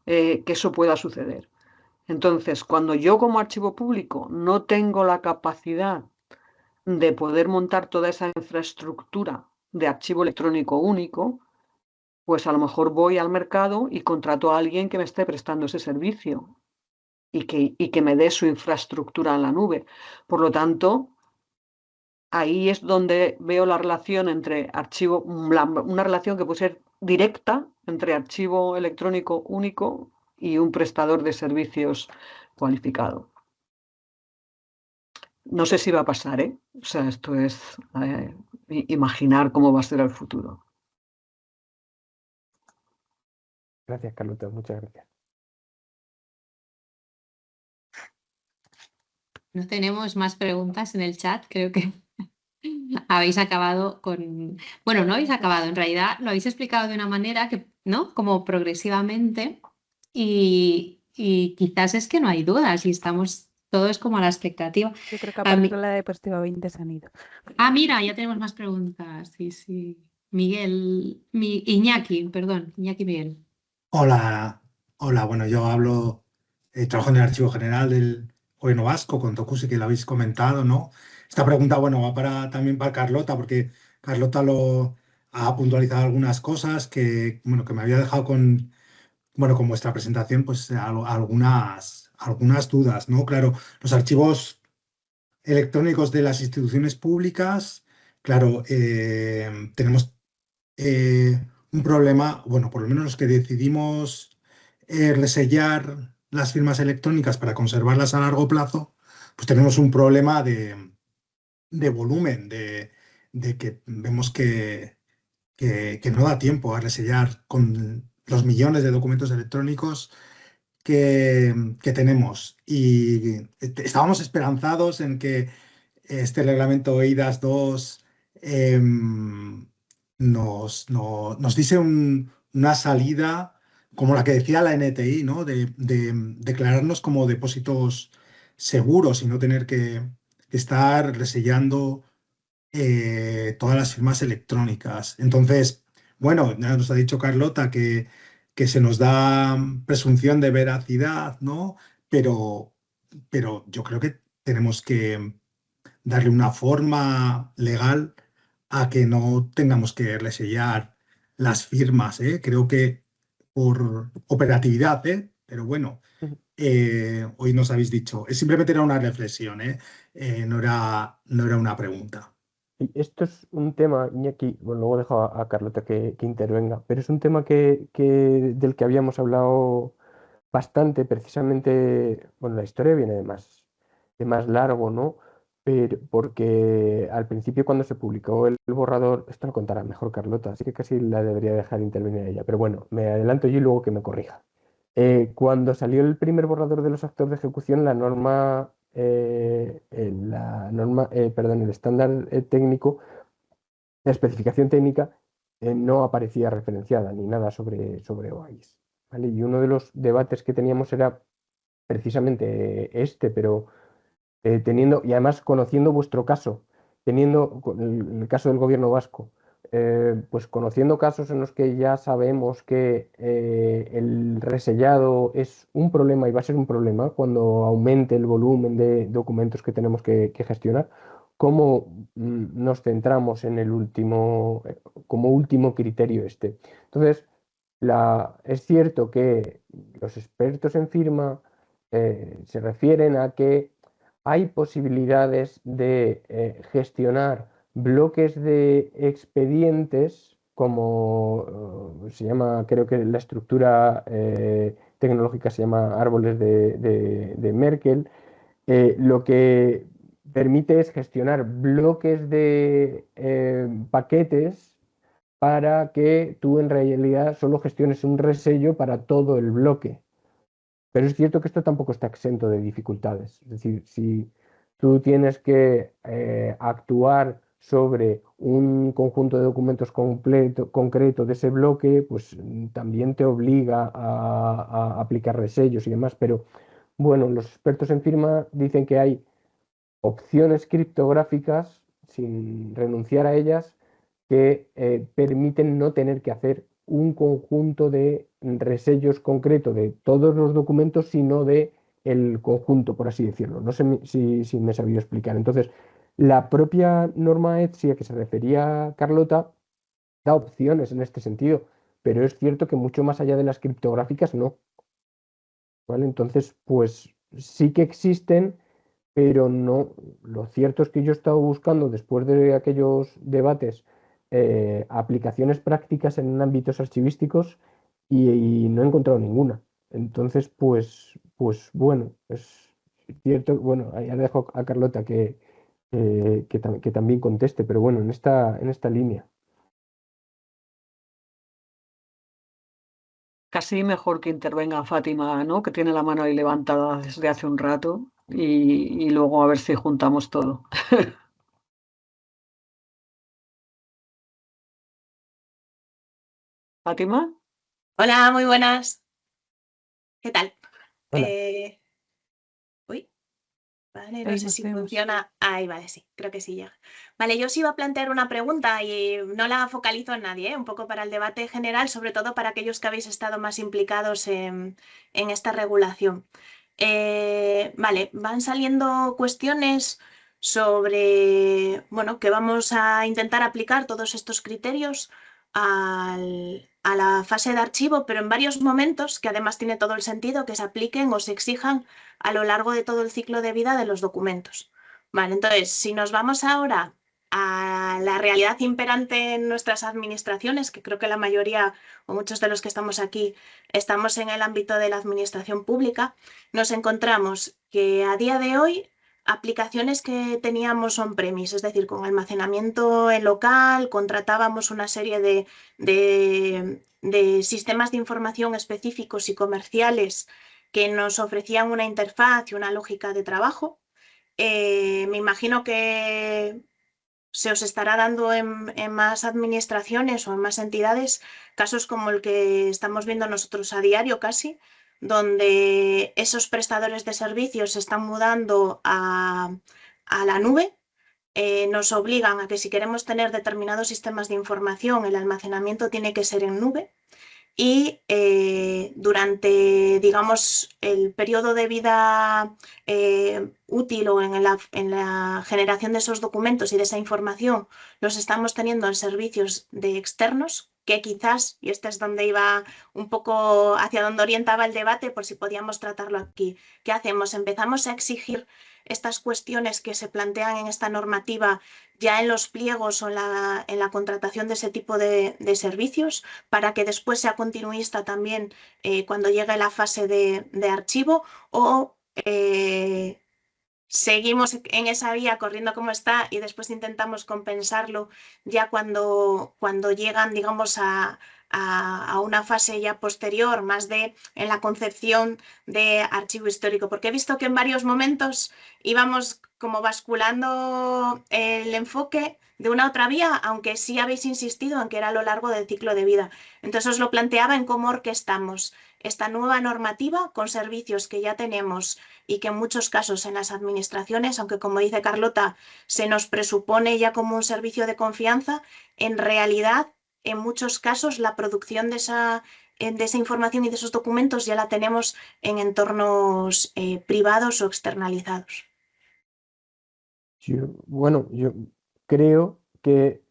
que eso pueda suceder. Entonces, cuando yo como archivo público no tengo la capacidad de poder montar toda esa infraestructura de archivo electrónico único, pues a lo mejor voy al mercado y contrato a alguien que me esté prestando ese servicio y que me dé su infraestructura en la nube. Por lo tanto, ahí es donde veo la relación entre archivo, una relación que puede ser directa entre archivo electrónico único y un prestador de servicios cualificado. No sé si va a pasar, ¿eh? O sea, esto es imaginar cómo va a ser el futuro. Gracias, Carlota, muchas gracias. No tenemos más preguntas en el chat, creo que habéis acabado con... Bueno, no habéis acabado, en realidad lo habéis explicado de una manera que, ¿no? Como progresivamente y quizás es que no hay dudas y estamos todos como a la expectativa. Yo creo que a A mí- partir de la diapositiva 20 se han ido. Ah, mira, ya tenemos más preguntas. Sí, sí. Miguel, Iñaki, perdón, Iñaki Miguel. Hola, hola, bueno, yo trabajo en el Archivo General del Gobierno Vasco, con Tocusi, que lo habéis comentado, ¿no? Esta pregunta, bueno, va también para Carlota, porque Carlota lo ha puntualizado algunas cosas que, bueno, que me había dejado con vuestra presentación, pues algunas dudas, ¿no? Claro, los archivos electrónicos de las instituciones públicas, claro, tenemos un problema, bueno, por lo menos los que decidimos resellar las firmas electrónicas para conservarlas a largo plazo, pues tenemos un problema de volumen, de que vemos que no da tiempo a resellar con los millones de documentos electrónicos que tenemos. Y estábamos esperanzados en que este reglamento EIDAS 2 nos dice una salida como la que decía la NTI, ¿no? De declararnos como depósitos seguros y no tener que estar resellando todas las firmas electrónicas. Entonces, bueno, ya nos ha dicho Carlota que se nos da presunción de veracidad, ¿no? Pero, pero yo creo que tenemos que darle una forma legal a que no tengamos que resellar las firmas, ¿eh? Creo que por operatividad, ¿eh? Pero bueno, hoy nos habéis dicho, simplemente era una reflexión, ¿eh? No era una pregunta. Y esto es un tema, Iñaki, bueno, luego dejo a Carlota que intervenga, pero es un tema del que habíamos hablado bastante, precisamente, bueno, la historia viene de más largo, ¿no? Pero porque al principio cuando se publicó el borrador, esto lo contará mejor Carlota, así que casi la debería dejar intervenir ella, pero bueno, me adelanto yo y luego que me corrija. Cuando salió el primer borrador de los actos de ejecución, perdón, el estándar técnico, la especificación técnica, no aparecía referenciada ni nada sobre OAIS, ¿vale? Y uno de los debates que teníamos era precisamente este, pero teniendo, y además conociendo vuestro caso, teniendo el caso del gobierno vasco, pues conociendo casos en los que ya sabemos que el resellado es un problema y va a ser un problema cuando aumente el volumen de documentos que tenemos que gestionar, ¿cómo nos centramos en el último, como último criterio este? Entonces, es cierto que los expertos en firma se refieren a que hay posibilidades de gestionar bloques de expedientes, como se llama, creo que la estructura tecnológica se llama árboles de Merkel, lo que permite es gestionar bloques de paquetes para que tú en realidad solo gestiones un resello para todo el bloque. Pero es cierto que esto tampoco está exento de dificultades. Es decir, si tú tienes que actuar sobre un conjunto de documentos concreto de ese bloque, pues también te obliga a aplicar resellos y demás. Pero bueno, los expertos en firma dicen que hay opciones criptográficas, sin renunciar a ellas, que permiten no tener que hacer un conjunto de resellos concreto de todos los documentos, sino de el conjunto, por así decirlo. No sé si me he sabido explicar. Entonces, la propia norma ETSI a que se refería Carlota da opciones en este sentido, pero es cierto que mucho más allá de las criptográficas no. ¿Vale? Entonces, pues sí que existen, pero no. Lo cierto es que yo he estado buscando, después de aquellos debates, aplicaciones prácticas en ámbitos archivísticos y no he encontrado ninguna. Entonces, pues bueno, es cierto. Bueno, ya dejo a Carlota que también conteste, pero bueno, en esta línea. Casi mejor que intervenga Fátima, ¿no? Que tiene la mano ahí levantada desde hace un rato y luego a ver si juntamos todo. Fátima. Hola, muy buenas. ¿Qué tal? Hola. Uy, vale, no Ahí sé nos si vemos. funciona. Ahí, vale, sí, creo que sí llega. Vale, yo os iba a plantear una pregunta y no la focalizo en nadie, ¿eh? Un poco para el debate general, sobre todo para aquellos que habéis estado más implicados en esta regulación. Vale, van saliendo cuestiones sobre, bueno, que vamos a intentar aplicar todos estos criterios a la fase de archivo, pero en varios momentos, que además tiene todo el sentido que se apliquen o se exijan a lo largo de todo el ciclo de vida de los documentos. Vale, entonces, si nos vamos ahora a la realidad imperante en nuestras administraciones, que creo que la mayoría o muchos de los que estamos aquí estamos en el ámbito de la administración pública, nos encontramos que a día de hoy aplicaciones que teníamos on-premise, es decir, con almacenamiento en local, contratábamos una serie de sistemas de información específicos y comerciales que nos ofrecían una interfaz y una lógica de trabajo. Me imagino que se os estará dando en más administraciones o en más entidades casos como el que estamos viendo nosotros a diario casi, donde esos prestadores de servicios se están mudando a la nube. Nos obligan a que si queremos tener determinados sistemas de información, el almacenamiento tiene que ser en nube y durante, digamos, el periodo de vida útil o en la generación de esos documentos y de esa información, los estamos teniendo en servicios de externos, que quizás, y este es donde iba un poco hacia donde orientaba el debate, por si podíamos tratarlo aquí. ¿Qué hacemos? Empezamos a exigir estas cuestiones que se plantean en esta normativa ya en los pliegos o en la contratación de ese tipo de servicios, para que después sea continuista también cuando llegue la fase de archivo, o seguimos en esa vía corriendo como está y después intentamos compensarlo ya cuando llegan, digamos, a una fase ya posterior, más en la concepción de archivo histórico. Porque he visto que en varios momentos íbamos como basculando el enfoque de una a otra vía, aunque sí habéis insistido en que era a lo largo del ciclo de vida. Entonces os lo planteaba en cómo orquestamos esta nueva normativa con servicios que ya tenemos y que en muchos casos en las administraciones, aunque como dice Carlota, se nos presupone ya como un servicio de confianza, en realidad, en muchos casos, la producción de esa información y de esos documentos ya la tenemos en entornos privados o externalizados. Bueno, yo creo que,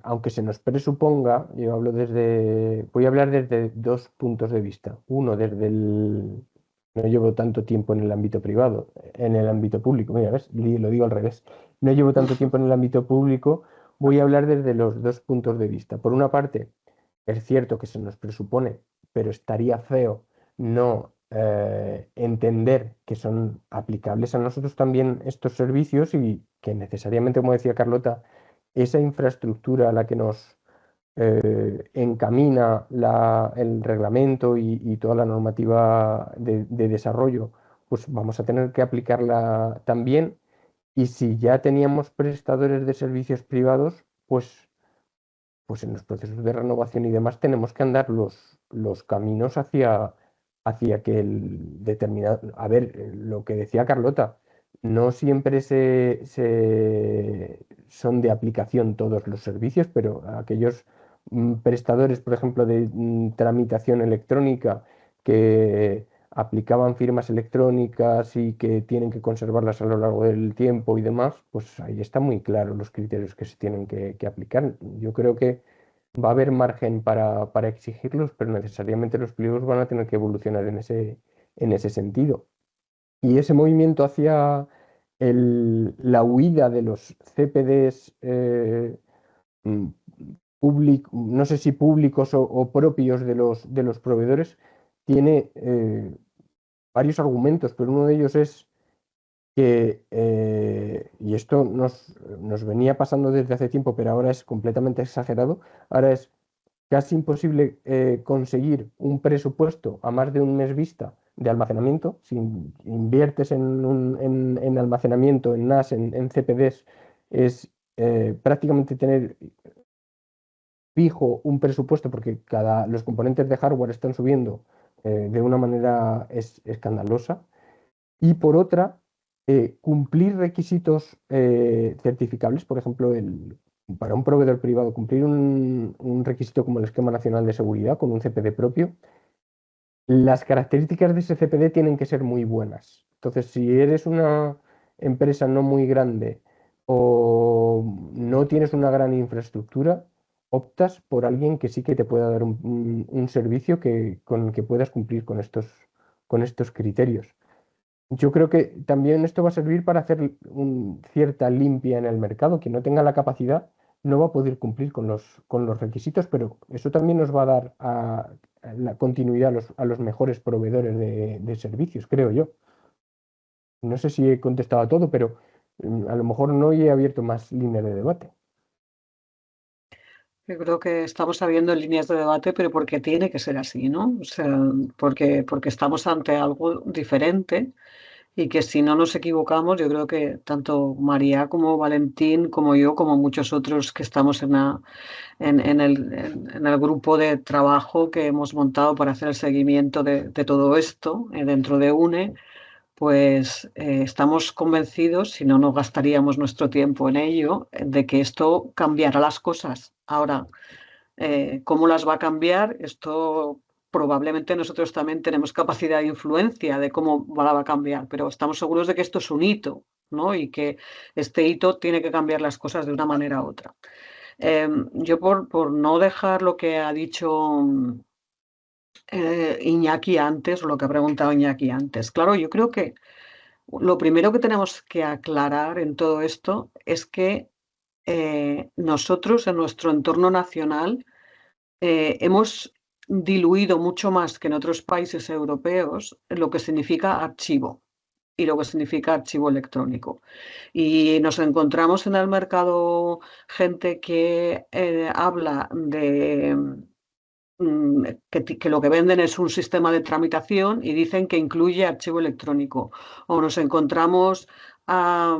aunque se nos presuponga, voy a hablar desde dos puntos de vista. Uno, no llevo tanto tiempo en el ámbito privado, en el ámbito público. Mira, ¿ves? Lo digo al revés. No llevo tanto tiempo en el ámbito público, voy a hablar desde los dos puntos de vista. Por una parte, es cierto que se nos presupone, pero estaría feo no entender que son aplicables a nosotros también estos servicios y que necesariamente, como decía Carlota, esa infraestructura a la que nos encamina el reglamento y toda la normativa de desarrollo, pues vamos a tener que aplicarla también. Y si ya teníamos prestadores de servicios privados, pues en los procesos de renovación y demás tenemos que andar los caminos hacia que el determinado... A ver, lo que decía Carlota, no siempre son de aplicación todos los servicios, pero aquellos prestadores, por ejemplo, de tramitación electrónica que aplicaban firmas electrónicas y que tienen que conservarlas a lo largo del tiempo y demás, pues ahí está muy claro los criterios que se tienen que aplicar. Yo creo que va a haber margen para exigirlos, pero necesariamente los pliegos van a tener que evolucionar en ese sentido. Y ese movimiento hacia la huida de los CPDs no sé si públicos o propios de los proveedores, tiene varios argumentos, pero uno de ellos es que, y esto nos venía pasando desde hace tiempo, pero ahora es completamente exagerado, ahora es casi imposible conseguir un presupuesto a más de un mes vista de almacenamiento. Si inviertes en almacenamiento, en NAS, en CPDs, es prácticamente tener fijo un presupuesto porque los componentes de hardware están subiendo de una manera escandalosa. Y por otra, cumplir requisitos certificables, por ejemplo, para un proveedor privado, cumplir un requisito como el Esquema Nacional de Seguridad con un CPD propio, las características de ese CPD tienen que ser muy buenas. Entonces, si eres una empresa no muy grande o no tienes una gran infraestructura, optas por alguien que sí que te pueda dar un servicio con el que puedas cumplir con estos criterios. Yo creo que también esto va a servir para hacer cierta limpia en el mercado. Quien no tenga la capacidad no va a poder cumplir con los requisitos, pero eso también nos va a dar la continuidad a los mejores proveedores de servicios, creo yo. No sé si he contestado a todo, pero a lo mejor no he abierto más líneas de debate. Yo creo que estamos abriendo líneas de debate, pero porque tiene que ser así, ¿no? O sea, porque estamos ante algo diferente y que si no nos equivocamos, yo creo que tanto María como Valentín, como yo, como muchos otros que estamos en el grupo de trabajo que hemos montado para hacer el seguimiento de todo esto dentro de UNE, pues estamos convencidos, si no, no gastaríamos nuestro tiempo en ello, de que esto cambiará las cosas. Ahora, ¿cómo las va a cambiar? Esto probablemente nosotros también tenemos capacidad de influencia de cómo la va a cambiar, pero estamos seguros de que esto es un hito, ¿no? Y que este hito tiene que cambiar las cosas de una manera u otra. Yo por no dejar lo que ha dicho Iñaki antes, o lo que ha preguntado Iñaki antes, claro, yo creo que lo primero que tenemos que aclarar en todo esto es que nosotros en nuestro entorno nacional hemos diluido mucho más que en otros países europeos lo que significa archivo y lo que significa archivo electrónico. Y nos encontramos en el mercado gente que habla de que lo que venden es un sistema de tramitación y dicen que incluye archivo electrónico. O nos encontramos a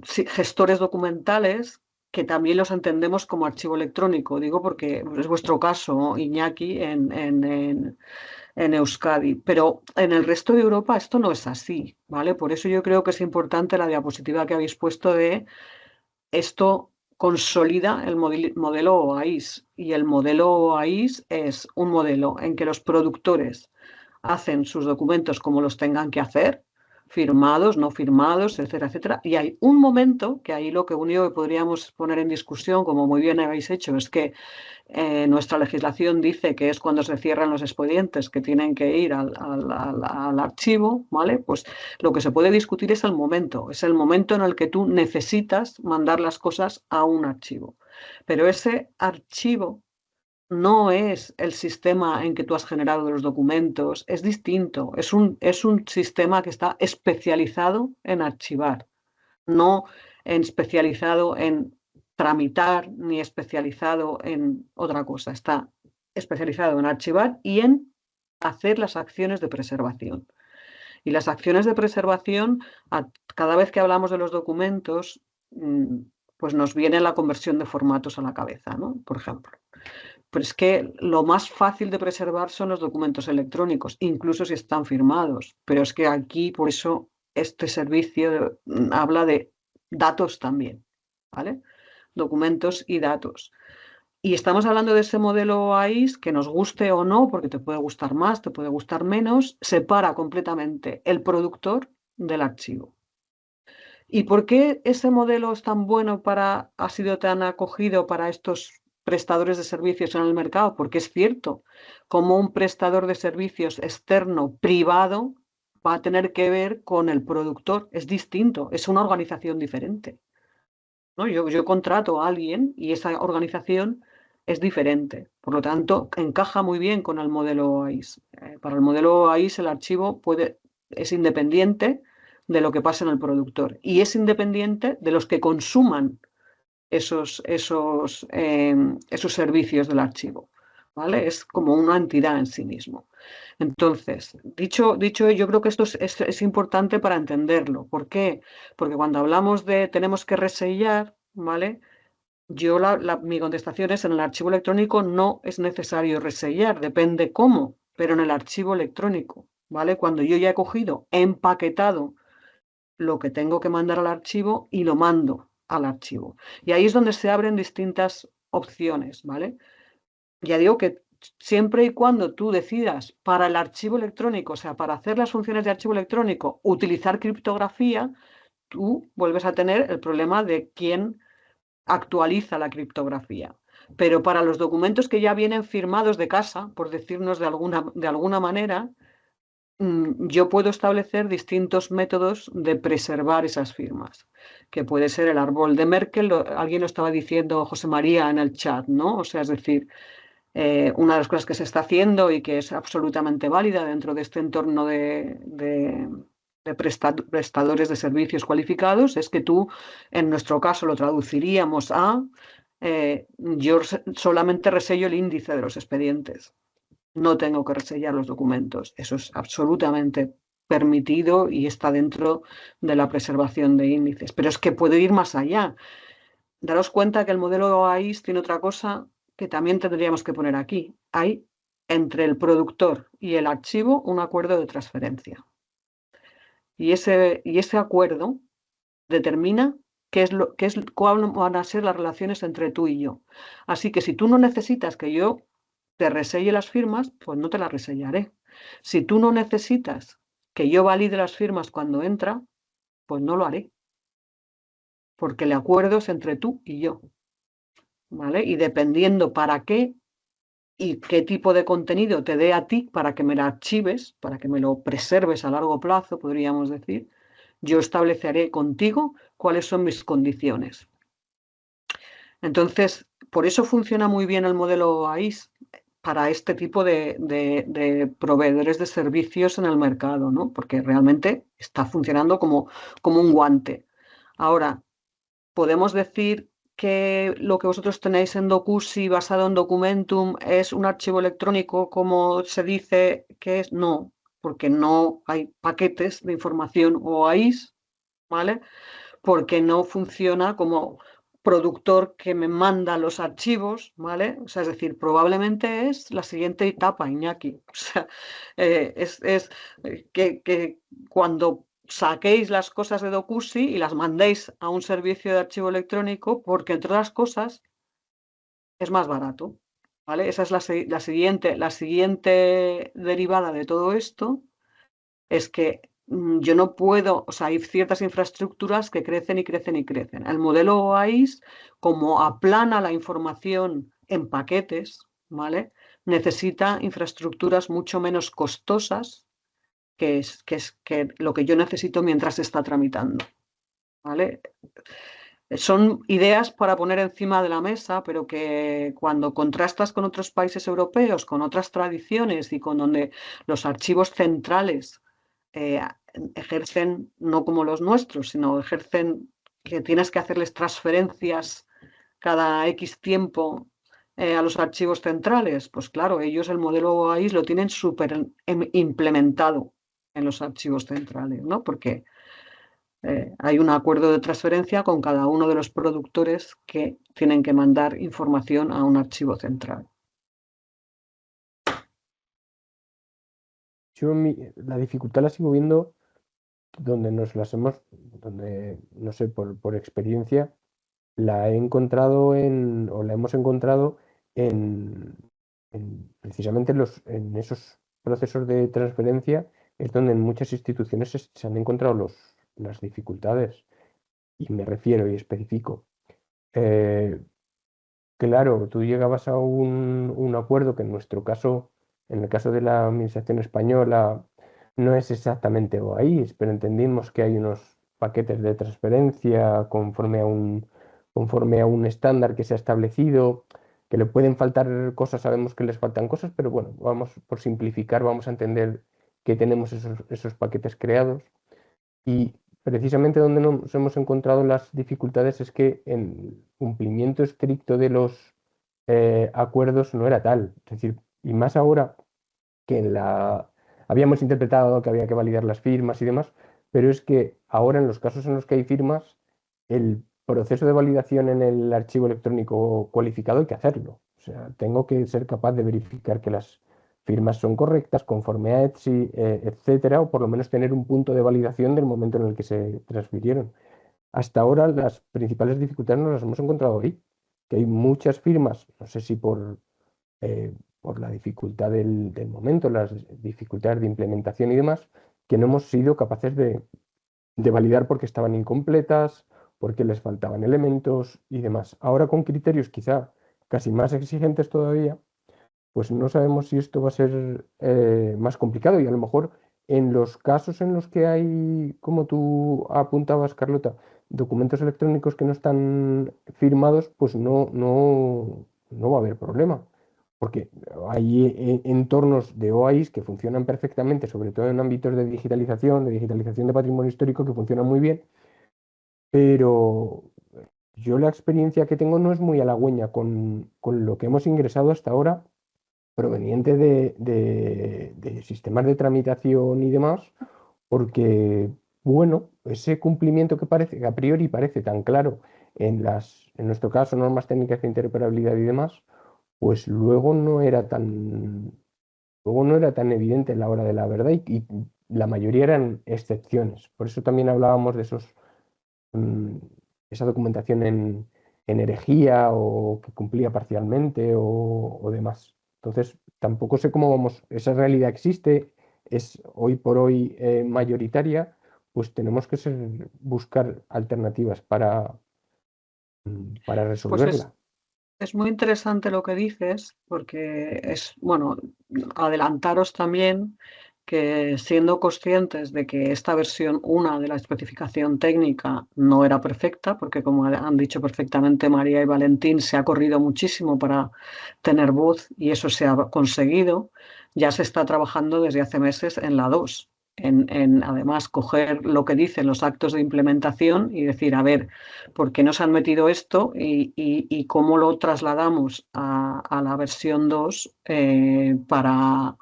gestores documentales que también los entendemos como archivo electrónico. Digo porque es vuestro caso, Iñaki, en Euskadi. Pero en el resto de Europa esto no es así, ¿vale? Por eso yo creo que es importante la diapositiva que habéis puesto de esto consolida el modelo OAIS. Y el modelo OAIS es un modelo en que los productores hacen sus documentos como los tengan que hacer, firmados, no firmados, etcétera, etcétera. Y hay un momento que ahí lo único que podríamos poner en discusión, como muy bien habéis hecho, es que nuestra legislación dice que es cuando se cierran los expedientes que tienen que ir al archivo, ¿vale? Pues lo que se puede discutir es el momento en el que tú necesitas mandar las cosas a un archivo. Pero ese archivo no es el sistema en que tú has generado los documentos, es distinto, es un sistema que está especializado en archivar, no especializado en tramitar ni especializado en otra cosa. Está especializado en archivar y en hacer las acciones de preservación. Y las acciones de preservación, cada vez que hablamos de los documentos, pues nos viene la conversión de formatos a la cabeza, ¿no? Por ejemplo. Pero es que lo más fácil de preservar son los documentos electrónicos, incluso si están firmados. Pero es que aquí, por eso, este servicio habla de datos también, ¿vale? Documentos y datos. Y estamos hablando de ese modelo AIS que nos guste o no, porque te puede gustar más, te puede gustar menos, separa completamente el productor del archivo. ¿Y por qué ese modelo es tan bueno ha sido tan acogido para estos prestadores de servicios en el mercado? Porque es cierto, como un prestador de servicios externo, privado, va a tener que ver con el productor, es distinto, es una organización diferente, ¿no? Yo contrato a alguien y esa organización es diferente. Por lo tanto, encaja muy bien con el modelo AIS. Para el modelo AIS el archivo es independiente de lo que pasa en el productor y es independiente de los que consuman esos servicios del archivo, ¿vale? Es como una entidad en sí mismo. Entonces, dicho, yo creo que esto es importante para entenderlo. ¿Por qué? Porque cuando hablamos de tenemos que resellar, ¿vale? Mi contestación es: en el archivo electrónico no es necesario resellar, depende cómo, pero en el archivo electrónico, ¿vale? Cuando yo ya he cogido, he empaquetado lo que tengo que mandar al archivo y lo mando al archivo. Y ahí es donde se abren distintas opciones, ¿vale? Ya digo que siempre y cuando tú decidas para el archivo electrónico, o sea, para hacer las funciones de archivo electrónico, utilizar criptografía, tú vuelves a tener el problema de quién actualiza la criptografía. Pero para los documentos que ya vienen firmados de casa, por decirnos de alguna manera, yo puedo establecer distintos métodos de preservar esas firmas, que puede ser el árbol de Merkel, alguien lo estaba diciendo, José María, en el chat, ¿no? O sea, es decir, una de las cosas que se está haciendo y que es absolutamente válida dentro de este entorno de prestadores de servicios cualificados es que tú, en nuestro caso, lo traduciríamos a yo solamente resello el índice de los expedientes. No tengo que resellar los documentos. Eso es absolutamente permitido y está dentro de la preservación de índices. Pero es que puede ir más allá. Daros cuenta que el modelo AIS tiene otra cosa que también tendríamos que poner aquí. Hay entre el productor y el archivo un acuerdo de transferencia. Y ese acuerdo determina cuáles van a ser las relaciones entre tú y yo. Así que si tú no necesitas que yo te reselle las firmas, pues no te las resellaré. Si tú no necesitas que yo valide las firmas cuando entra, pues no lo haré. Porque el acuerdo es entre tú y yo, ¿vale? Y dependiendo para qué y qué tipo de contenido te dé a ti para que me lo archives, para que me lo preserves a largo plazo, podríamos decir, yo estableceré contigo cuáles son mis condiciones. Entonces, por eso funciona muy bien el modelo AIS para este tipo de proveedores de servicios en el mercado, ¿no? Porque realmente está funcionando como un guante. Ahora, podemos decir que lo que vosotros tenéis en Docusi basado en Documentum es un archivo electrónico como se dice que es. No, porque no hay paquetes de información o AIS, ¿vale? Porque no funciona como productor que me manda los archivos, ¿vale? O sea, es decir, probablemente es la siguiente etapa, Iñaki. O sea, que cuando saquéis las cosas de Docusi y las mandéis a un servicio de archivo electrónico, porque entre otras cosas es más barato, ¿vale? Esa es la siguiente derivada de todo esto, es que yo no puedo, o sea, hay ciertas infraestructuras que crecen y crecen y crecen. El modelo AIS, como aplana la información en paquetes, ¿vale? Necesita infraestructuras mucho menos costosas que lo que yo necesito mientras se está tramitando, ¿vale? Son ideas para poner encima de la mesa, pero que cuando contrastas con otros países europeos, con otras tradiciones y con donde los archivos centrales ejercen, no como los nuestros, sino ejercen que tienes que hacerles transferencias cada X tiempo a los archivos centrales. Pues claro, ellos el modelo OAIS lo tienen súper implementado en los archivos centrales, ¿no? Porque hay un acuerdo de transferencia con cada uno de los productores que tienen que mandar información a un archivo central. Yo la dificultad la sigo viendo donde donde, no sé, por experiencia, la he encontrado o la hemos encontrado en, precisamente en esos procesos de transferencia, es donde en muchas instituciones se han encontrado las dificultades. Y me refiero y especifico. Claro, tú llegabas a un acuerdo que en nuestro caso, en el caso de la Administración española, no es exactamente OAIS, pero entendimos que hay unos paquetes de transferencia conforme a un estándar que se ha establecido, que le pueden faltar cosas, sabemos que les faltan cosas, pero bueno, vamos por simplificar, vamos a entender que tenemos esos paquetes creados. Y precisamente donde nos hemos encontrado las dificultades es que el cumplimiento estricto de los acuerdos no era tal. Es decir, y más ahora que habíamos interpretado que había que validar las firmas y demás, pero es que ahora en los casos en los que hay firmas, el proceso de validación en el archivo electrónico cualificado hay que hacerlo. O sea, tengo que ser capaz de verificar que las firmas son correctas conforme a ETSI, etcétera, o por lo menos tener un punto de validación del momento en el que se transfirieron. Hasta ahora las principales dificultades nos las hemos encontrado ahí, que hay muchas firmas, no sé si por la dificultad del momento, las dificultades de implementación y demás, que no hemos sido capaces de validar porque estaban incompletas, porque les faltaban elementos y demás. Ahora con criterios quizá casi más exigentes todavía, pues no sabemos si esto va a ser más complicado y a lo mejor en los casos en los que hay, como tú apuntabas, Carlota, documentos electrónicos que no están firmados, pues no va a haber problema. Porque hay entornos de OAIS que funcionan perfectamente, sobre todo en ámbitos de digitalización de patrimonio histórico, que funcionan muy bien, pero yo la experiencia que tengo no es muy halagüeña con lo que hemos ingresado hasta ahora proveniente de sistemas de tramitación y demás, porque, bueno, ese cumplimiento que a priori parece tan claro en nuestro caso, normas técnicas de interoperabilidad y demás, pues luego no era tan evidente en la hora de la verdad y la mayoría eran excepciones. Por eso también hablábamos de esa documentación en herejía o que cumplía parcialmente o demás. Entonces, tampoco sé cómo esa realidad existe, es hoy por hoy mayoritaria, pues tenemos que buscar alternativas para Pues resolverla. es muy interesante lo que dices, porque bueno, adelantaros también que siendo conscientes de que esta versión 1 de la especificación técnica no era perfecta, porque como han dicho perfectamente María y Valentín, se ha corrido muchísimo para tener voz y eso se ha conseguido, ya se está trabajando desde hace meses en la 2. En además coger lo que dicen los actos de implementación y decir, a ver, ¿por qué nos han metido esto y cómo lo trasladamos a la versión 2 para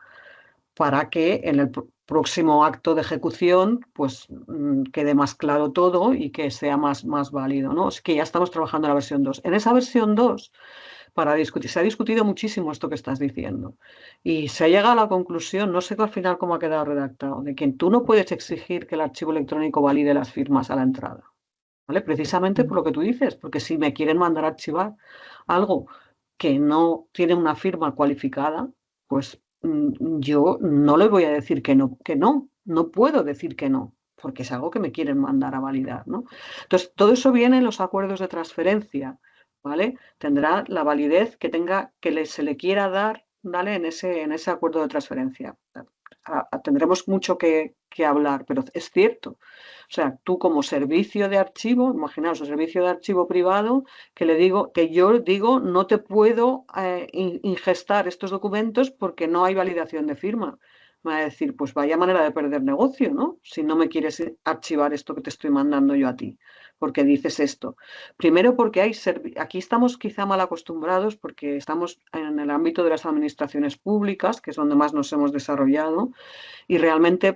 que en el próximo acto de ejecución pues quede más claro todo y que sea más válido, ¿no? Es que ya estamos trabajando en la versión 2. En esa versión 2 se ha discutido muchísimo esto que estás diciendo y se ha llegado a la conclusión, no sé al final cómo ha quedado redactado, de que tú no puedes exigir que el archivo electrónico valide las firmas a la entrada, ¿vale? Precisamente por lo que tú dices, porque si me quieren mandar a archivar algo que no tiene una firma cualificada, pues yo no les voy a decir que no puedo decir que no, porque es algo que me quieren mandar a validar, ¿no? Entonces, todo eso viene en los acuerdos de transferencia, ¿vale? Tendrá la validez que se le quiera dar, ¿vale? En ese acuerdo de transferencia. Tendremos mucho que hablar, pero es cierto. O sea, tú como servicio de archivo, imaginaos un servicio de archivo privado que yo digo no te puedo ingestar estos documentos porque no hay validación de firma. me va a decir, pues vaya manera de perder negocio, ¿no? Si no me quieres archivar esto que te estoy mandando yo a ti, porque dices esto. Primero porque aquí estamos quizá mal acostumbrados porque estamos en el ámbito de las administraciones públicas, que es donde más nos hemos desarrollado, y realmente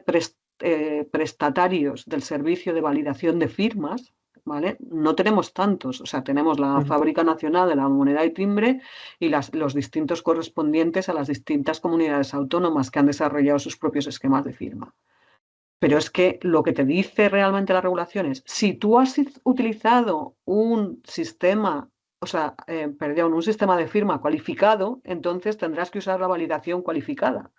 prestatarios del servicio de validación de firmas, ¿vale? No tenemos tantos, o sea, tenemos la Fábrica Nacional de la Moneda y Timbre y los distintos correspondientes a las distintas comunidades autónomas que han desarrollado sus propios esquemas de firma. Pero es que lo que te dice realmente la regulación es, si tú has utilizado un sistema, o sea, perdón, un sistema de firma cualificado, entonces tendrás que usar la validación cualificada.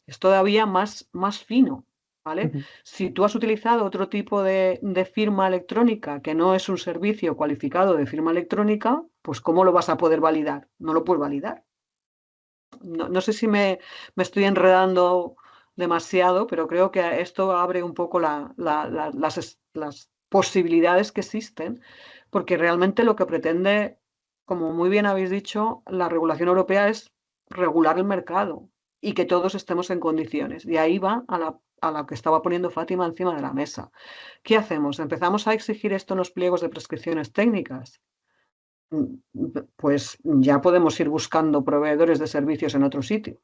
Es todavía más fino, ¿vale? Si tú has utilizado otro tipo de firma electrónica que no es un servicio cualificado de firma electrónica, pues ¿cómo lo vas a poder validar? No lo puedes validar. No sé si me estoy enredando demasiado, pero creo que esto abre un poco las posibilidades que existen, porque realmente lo que pretende, como muy bien habéis dicho, la regulación europea es regular el mercado y que todos estemos en condiciones. Y ahí va a la que estaba poniendo Fátima encima de la mesa. ¿Qué hacemos? ¿Empezamos a exigir esto en los pliegos de prescripciones técnicas? Pues ya podemos ir buscando proveedores de servicios en otro sitio.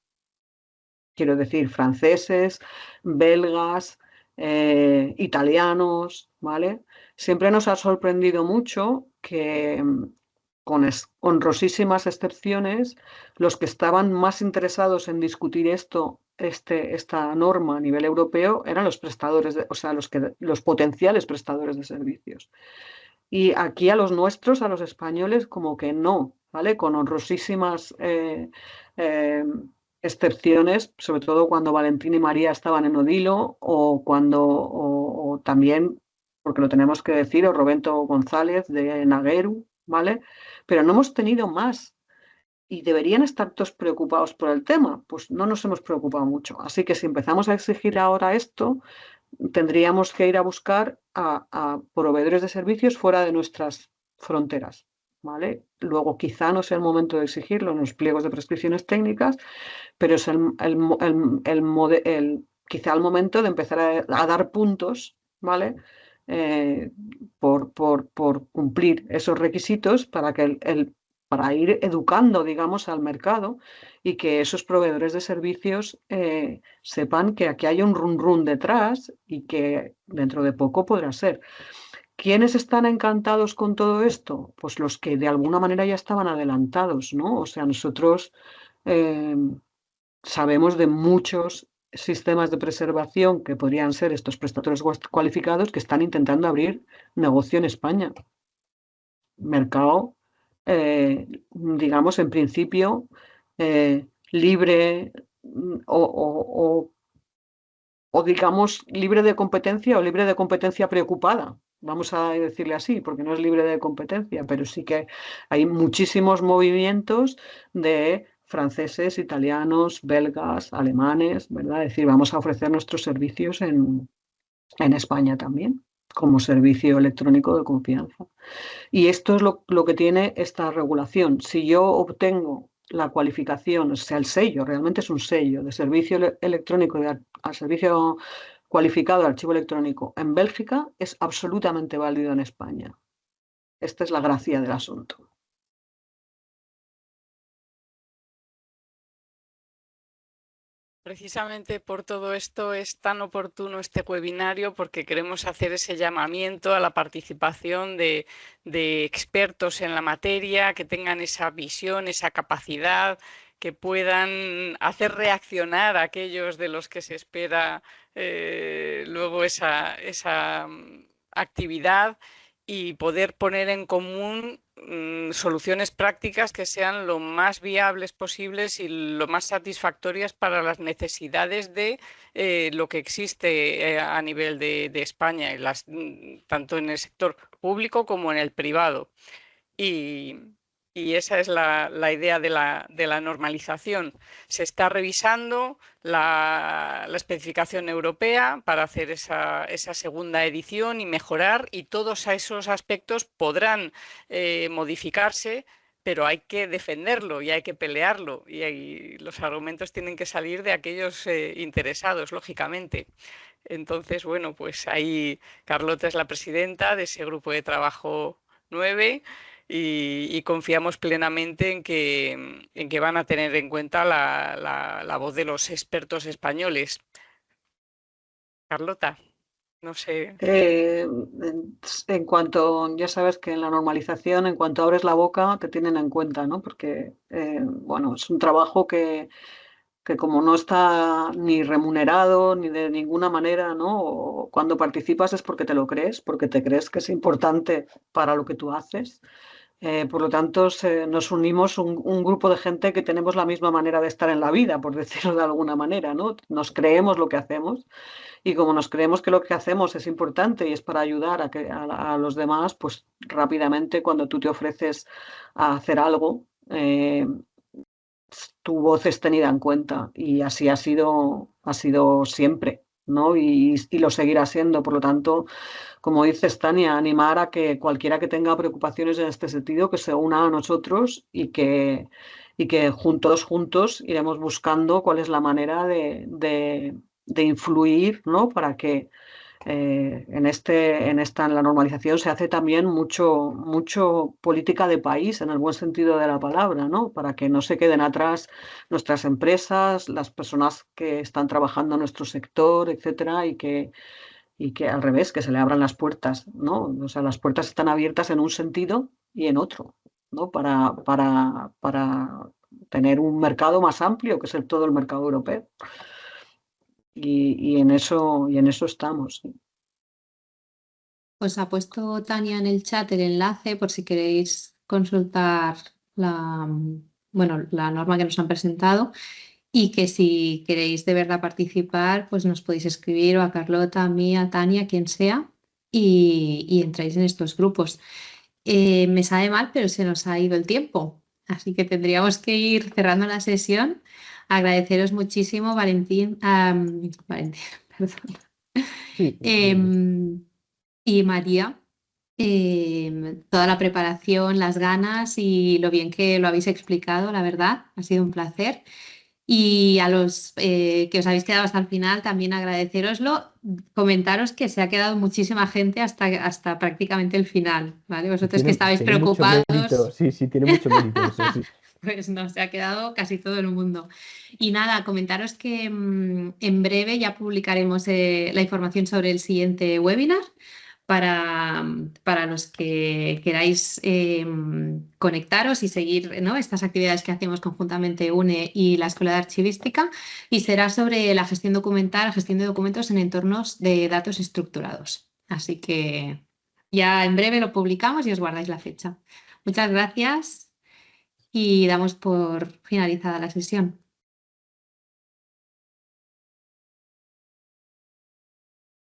Quiero decir, franceses, belgas, italianos, ¿vale? Siempre nos ha sorprendido mucho que, con honrosísimas excepciones, los que estaban más interesados en discutir esta norma a nivel europeo eran los prestadores, o sea, los potenciales prestadores de servicios. Y aquí a los nuestros, a los españoles, como que no, ¿vale? Con honrosísimas excepciones, sobre todo cuando Valentín y María estaban en Odilo o cuando, o también, porque lo tenemos que decir, o Roberto González de Nagueru, ¿vale? Pero no hemos tenido más. ¿Y deberían estar todos preocupados por el tema? Pues no nos hemos preocupado mucho. Así que si empezamos a exigir ahora esto, tendríamos que ir a buscar a proveedores de servicios fuera de nuestras fronteras, ¿vale? Luego quizá no sea el momento de exigirlo en los pliegos de prescripciones técnicas, pero es quizá el momento de empezar a dar puntos, ¿vale? Por cumplir esos requisitos para que para ir educando, digamos, al mercado y que esos proveedores de servicios sepan que aquí hay un run detrás y que dentro de poco podrá ser. ¿Quiénes están encantados con todo esto? Pues los que de alguna manera ya estaban adelantados, ¿no? O sea, nosotros sabemos de muchos sistemas de preservación que podrían ser estos prestadores cualificados que están intentando abrir negocio en España. Mercado, digamos, en principio, libre o digamos, libre de competencia o libre de competencia preocupada. Vamos a decirle así, porque no es libre de competencia, pero sí que hay muchísimos movimientos de franceses, italianos, belgas, alemanes, ¿verdad? Es decir, vamos a ofrecer nuestros servicios en España también, como servicio electrónico de confianza. Y esto es lo que tiene esta regulación. Si yo obtengo la cualificación, o sea, el sello, realmente es un sello de servicio electrónico, al servicio cualificado de archivo electrónico en Bélgica, es absolutamente válido en España. Esta es la gracia del asunto. Precisamente por todo esto es tan oportuno este webinario porque queremos hacer ese llamamiento a la participación de expertos en la materia, que tengan esa visión, esa capacidad, que puedan hacer reaccionar a aquellos de los que se espera luego esa actividad y poder poner en común soluciones prácticas que sean lo más viables posibles y lo más satisfactorias para las necesidades de lo que existe a nivel de España, tanto en el sector público como en el privado. Y esa es la idea de la normalización. Se está revisando la especificación europea para hacer esa segunda edición y mejorar, y todos esos aspectos podrán modificarse pero hay que defenderlo y hay que pelearlo y los argumentos tienen que salir de aquellos interesados, lógicamente. Entonces, bueno, pues ahí Carlota es la presidenta de ese grupo de trabajo 9 y confiamos plenamente en que van a tener en cuenta la voz de los expertos españoles. Carlota, no sé. En cuanto, ya sabes que en la normalización, en cuanto abres la boca, te tienen en cuenta, ¿no? Porque, bueno, es un trabajo que como no está ni remunerado ni de ninguna manera, ¿no? O cuando participas es porque te lo crees, porque te crees que es importante para lo que tú haces. Por lo tanto, nos unimos un grupo de gente que tenemos la misma manera de estar en la vida, por decirlo de alguna manera, ¿no? Nos creemos lo que hacemos y como nos creemos que lo que hacemos es importante y es para ayudar a los demás, pues rápidamente cuando tú te ofreces a hacer algo, tu voz es tenida en cuenta y así ha sido siempre, ¿no? Y lo seguirá siendo. Por lo tanto, como dices, Tania, animar a que cualquiera que tenga preocupaciones en este sentido, que se una a nosotros y que juntos iremos buscando cuál es la manera de influir, ¿no? Para que en la normalización se hace también mucho política de país, en el buen sentido de la palabra, ¿no? Para que no se queden atrás nuestras empresas, las personas que están trabajando en nuestro sector, etcétera, y que al revés, que se le abran las puertas, ¿no? O sea, las puertas están abiertas en un sentido y en otro, ¿no? Para tener un mercado más amplio, que es todo el mercado europeo. Y en eso estamos. ¿Sí? Os ha puesto Tania en el chat el enlace por si queréis consultar la norma que nos han presentado y que si queréis de verdad participar, pues nos podéis escribir o a Carlota, a mí, a Tania, quien sea, y entráis en estos grupos. Me sabe mal, pero se nos ha ido el tiempo, así que tendríamos que ir cerrando la sesión. Agradeceros muchísimo, Valentín, perdón. Sí, Y María, toda la preparación, las ganas y lo bien que lo habéis explicado, la verdad, ha sido un placer. Y a los que os habéis quedado hasta el final, también agradeceroslo. Comentaros que se ha quedado muchísima gente hasta prácticamente el final, ¿vale? Vosotros que estabais tiene mucho mérito, preocupados, sí, tiene mucho mérito eso, sí. pues no, se ha quedado casi todo el mundo. Y nada, comentaros que en breve ya publicaremos la información sobre el siguiente webinar para los que queráis conectaros y seguir, ¿no?, estas actividades que hacemos conjuntamente UNE y la Escuela de Archivística, y será sobre la gestión documental, gestión de documentos en entornos de datos estructurados. Así que ya en breve lo publicamos y os guardáis la fecha. Muchas gracias y damos por finalizada la sesión.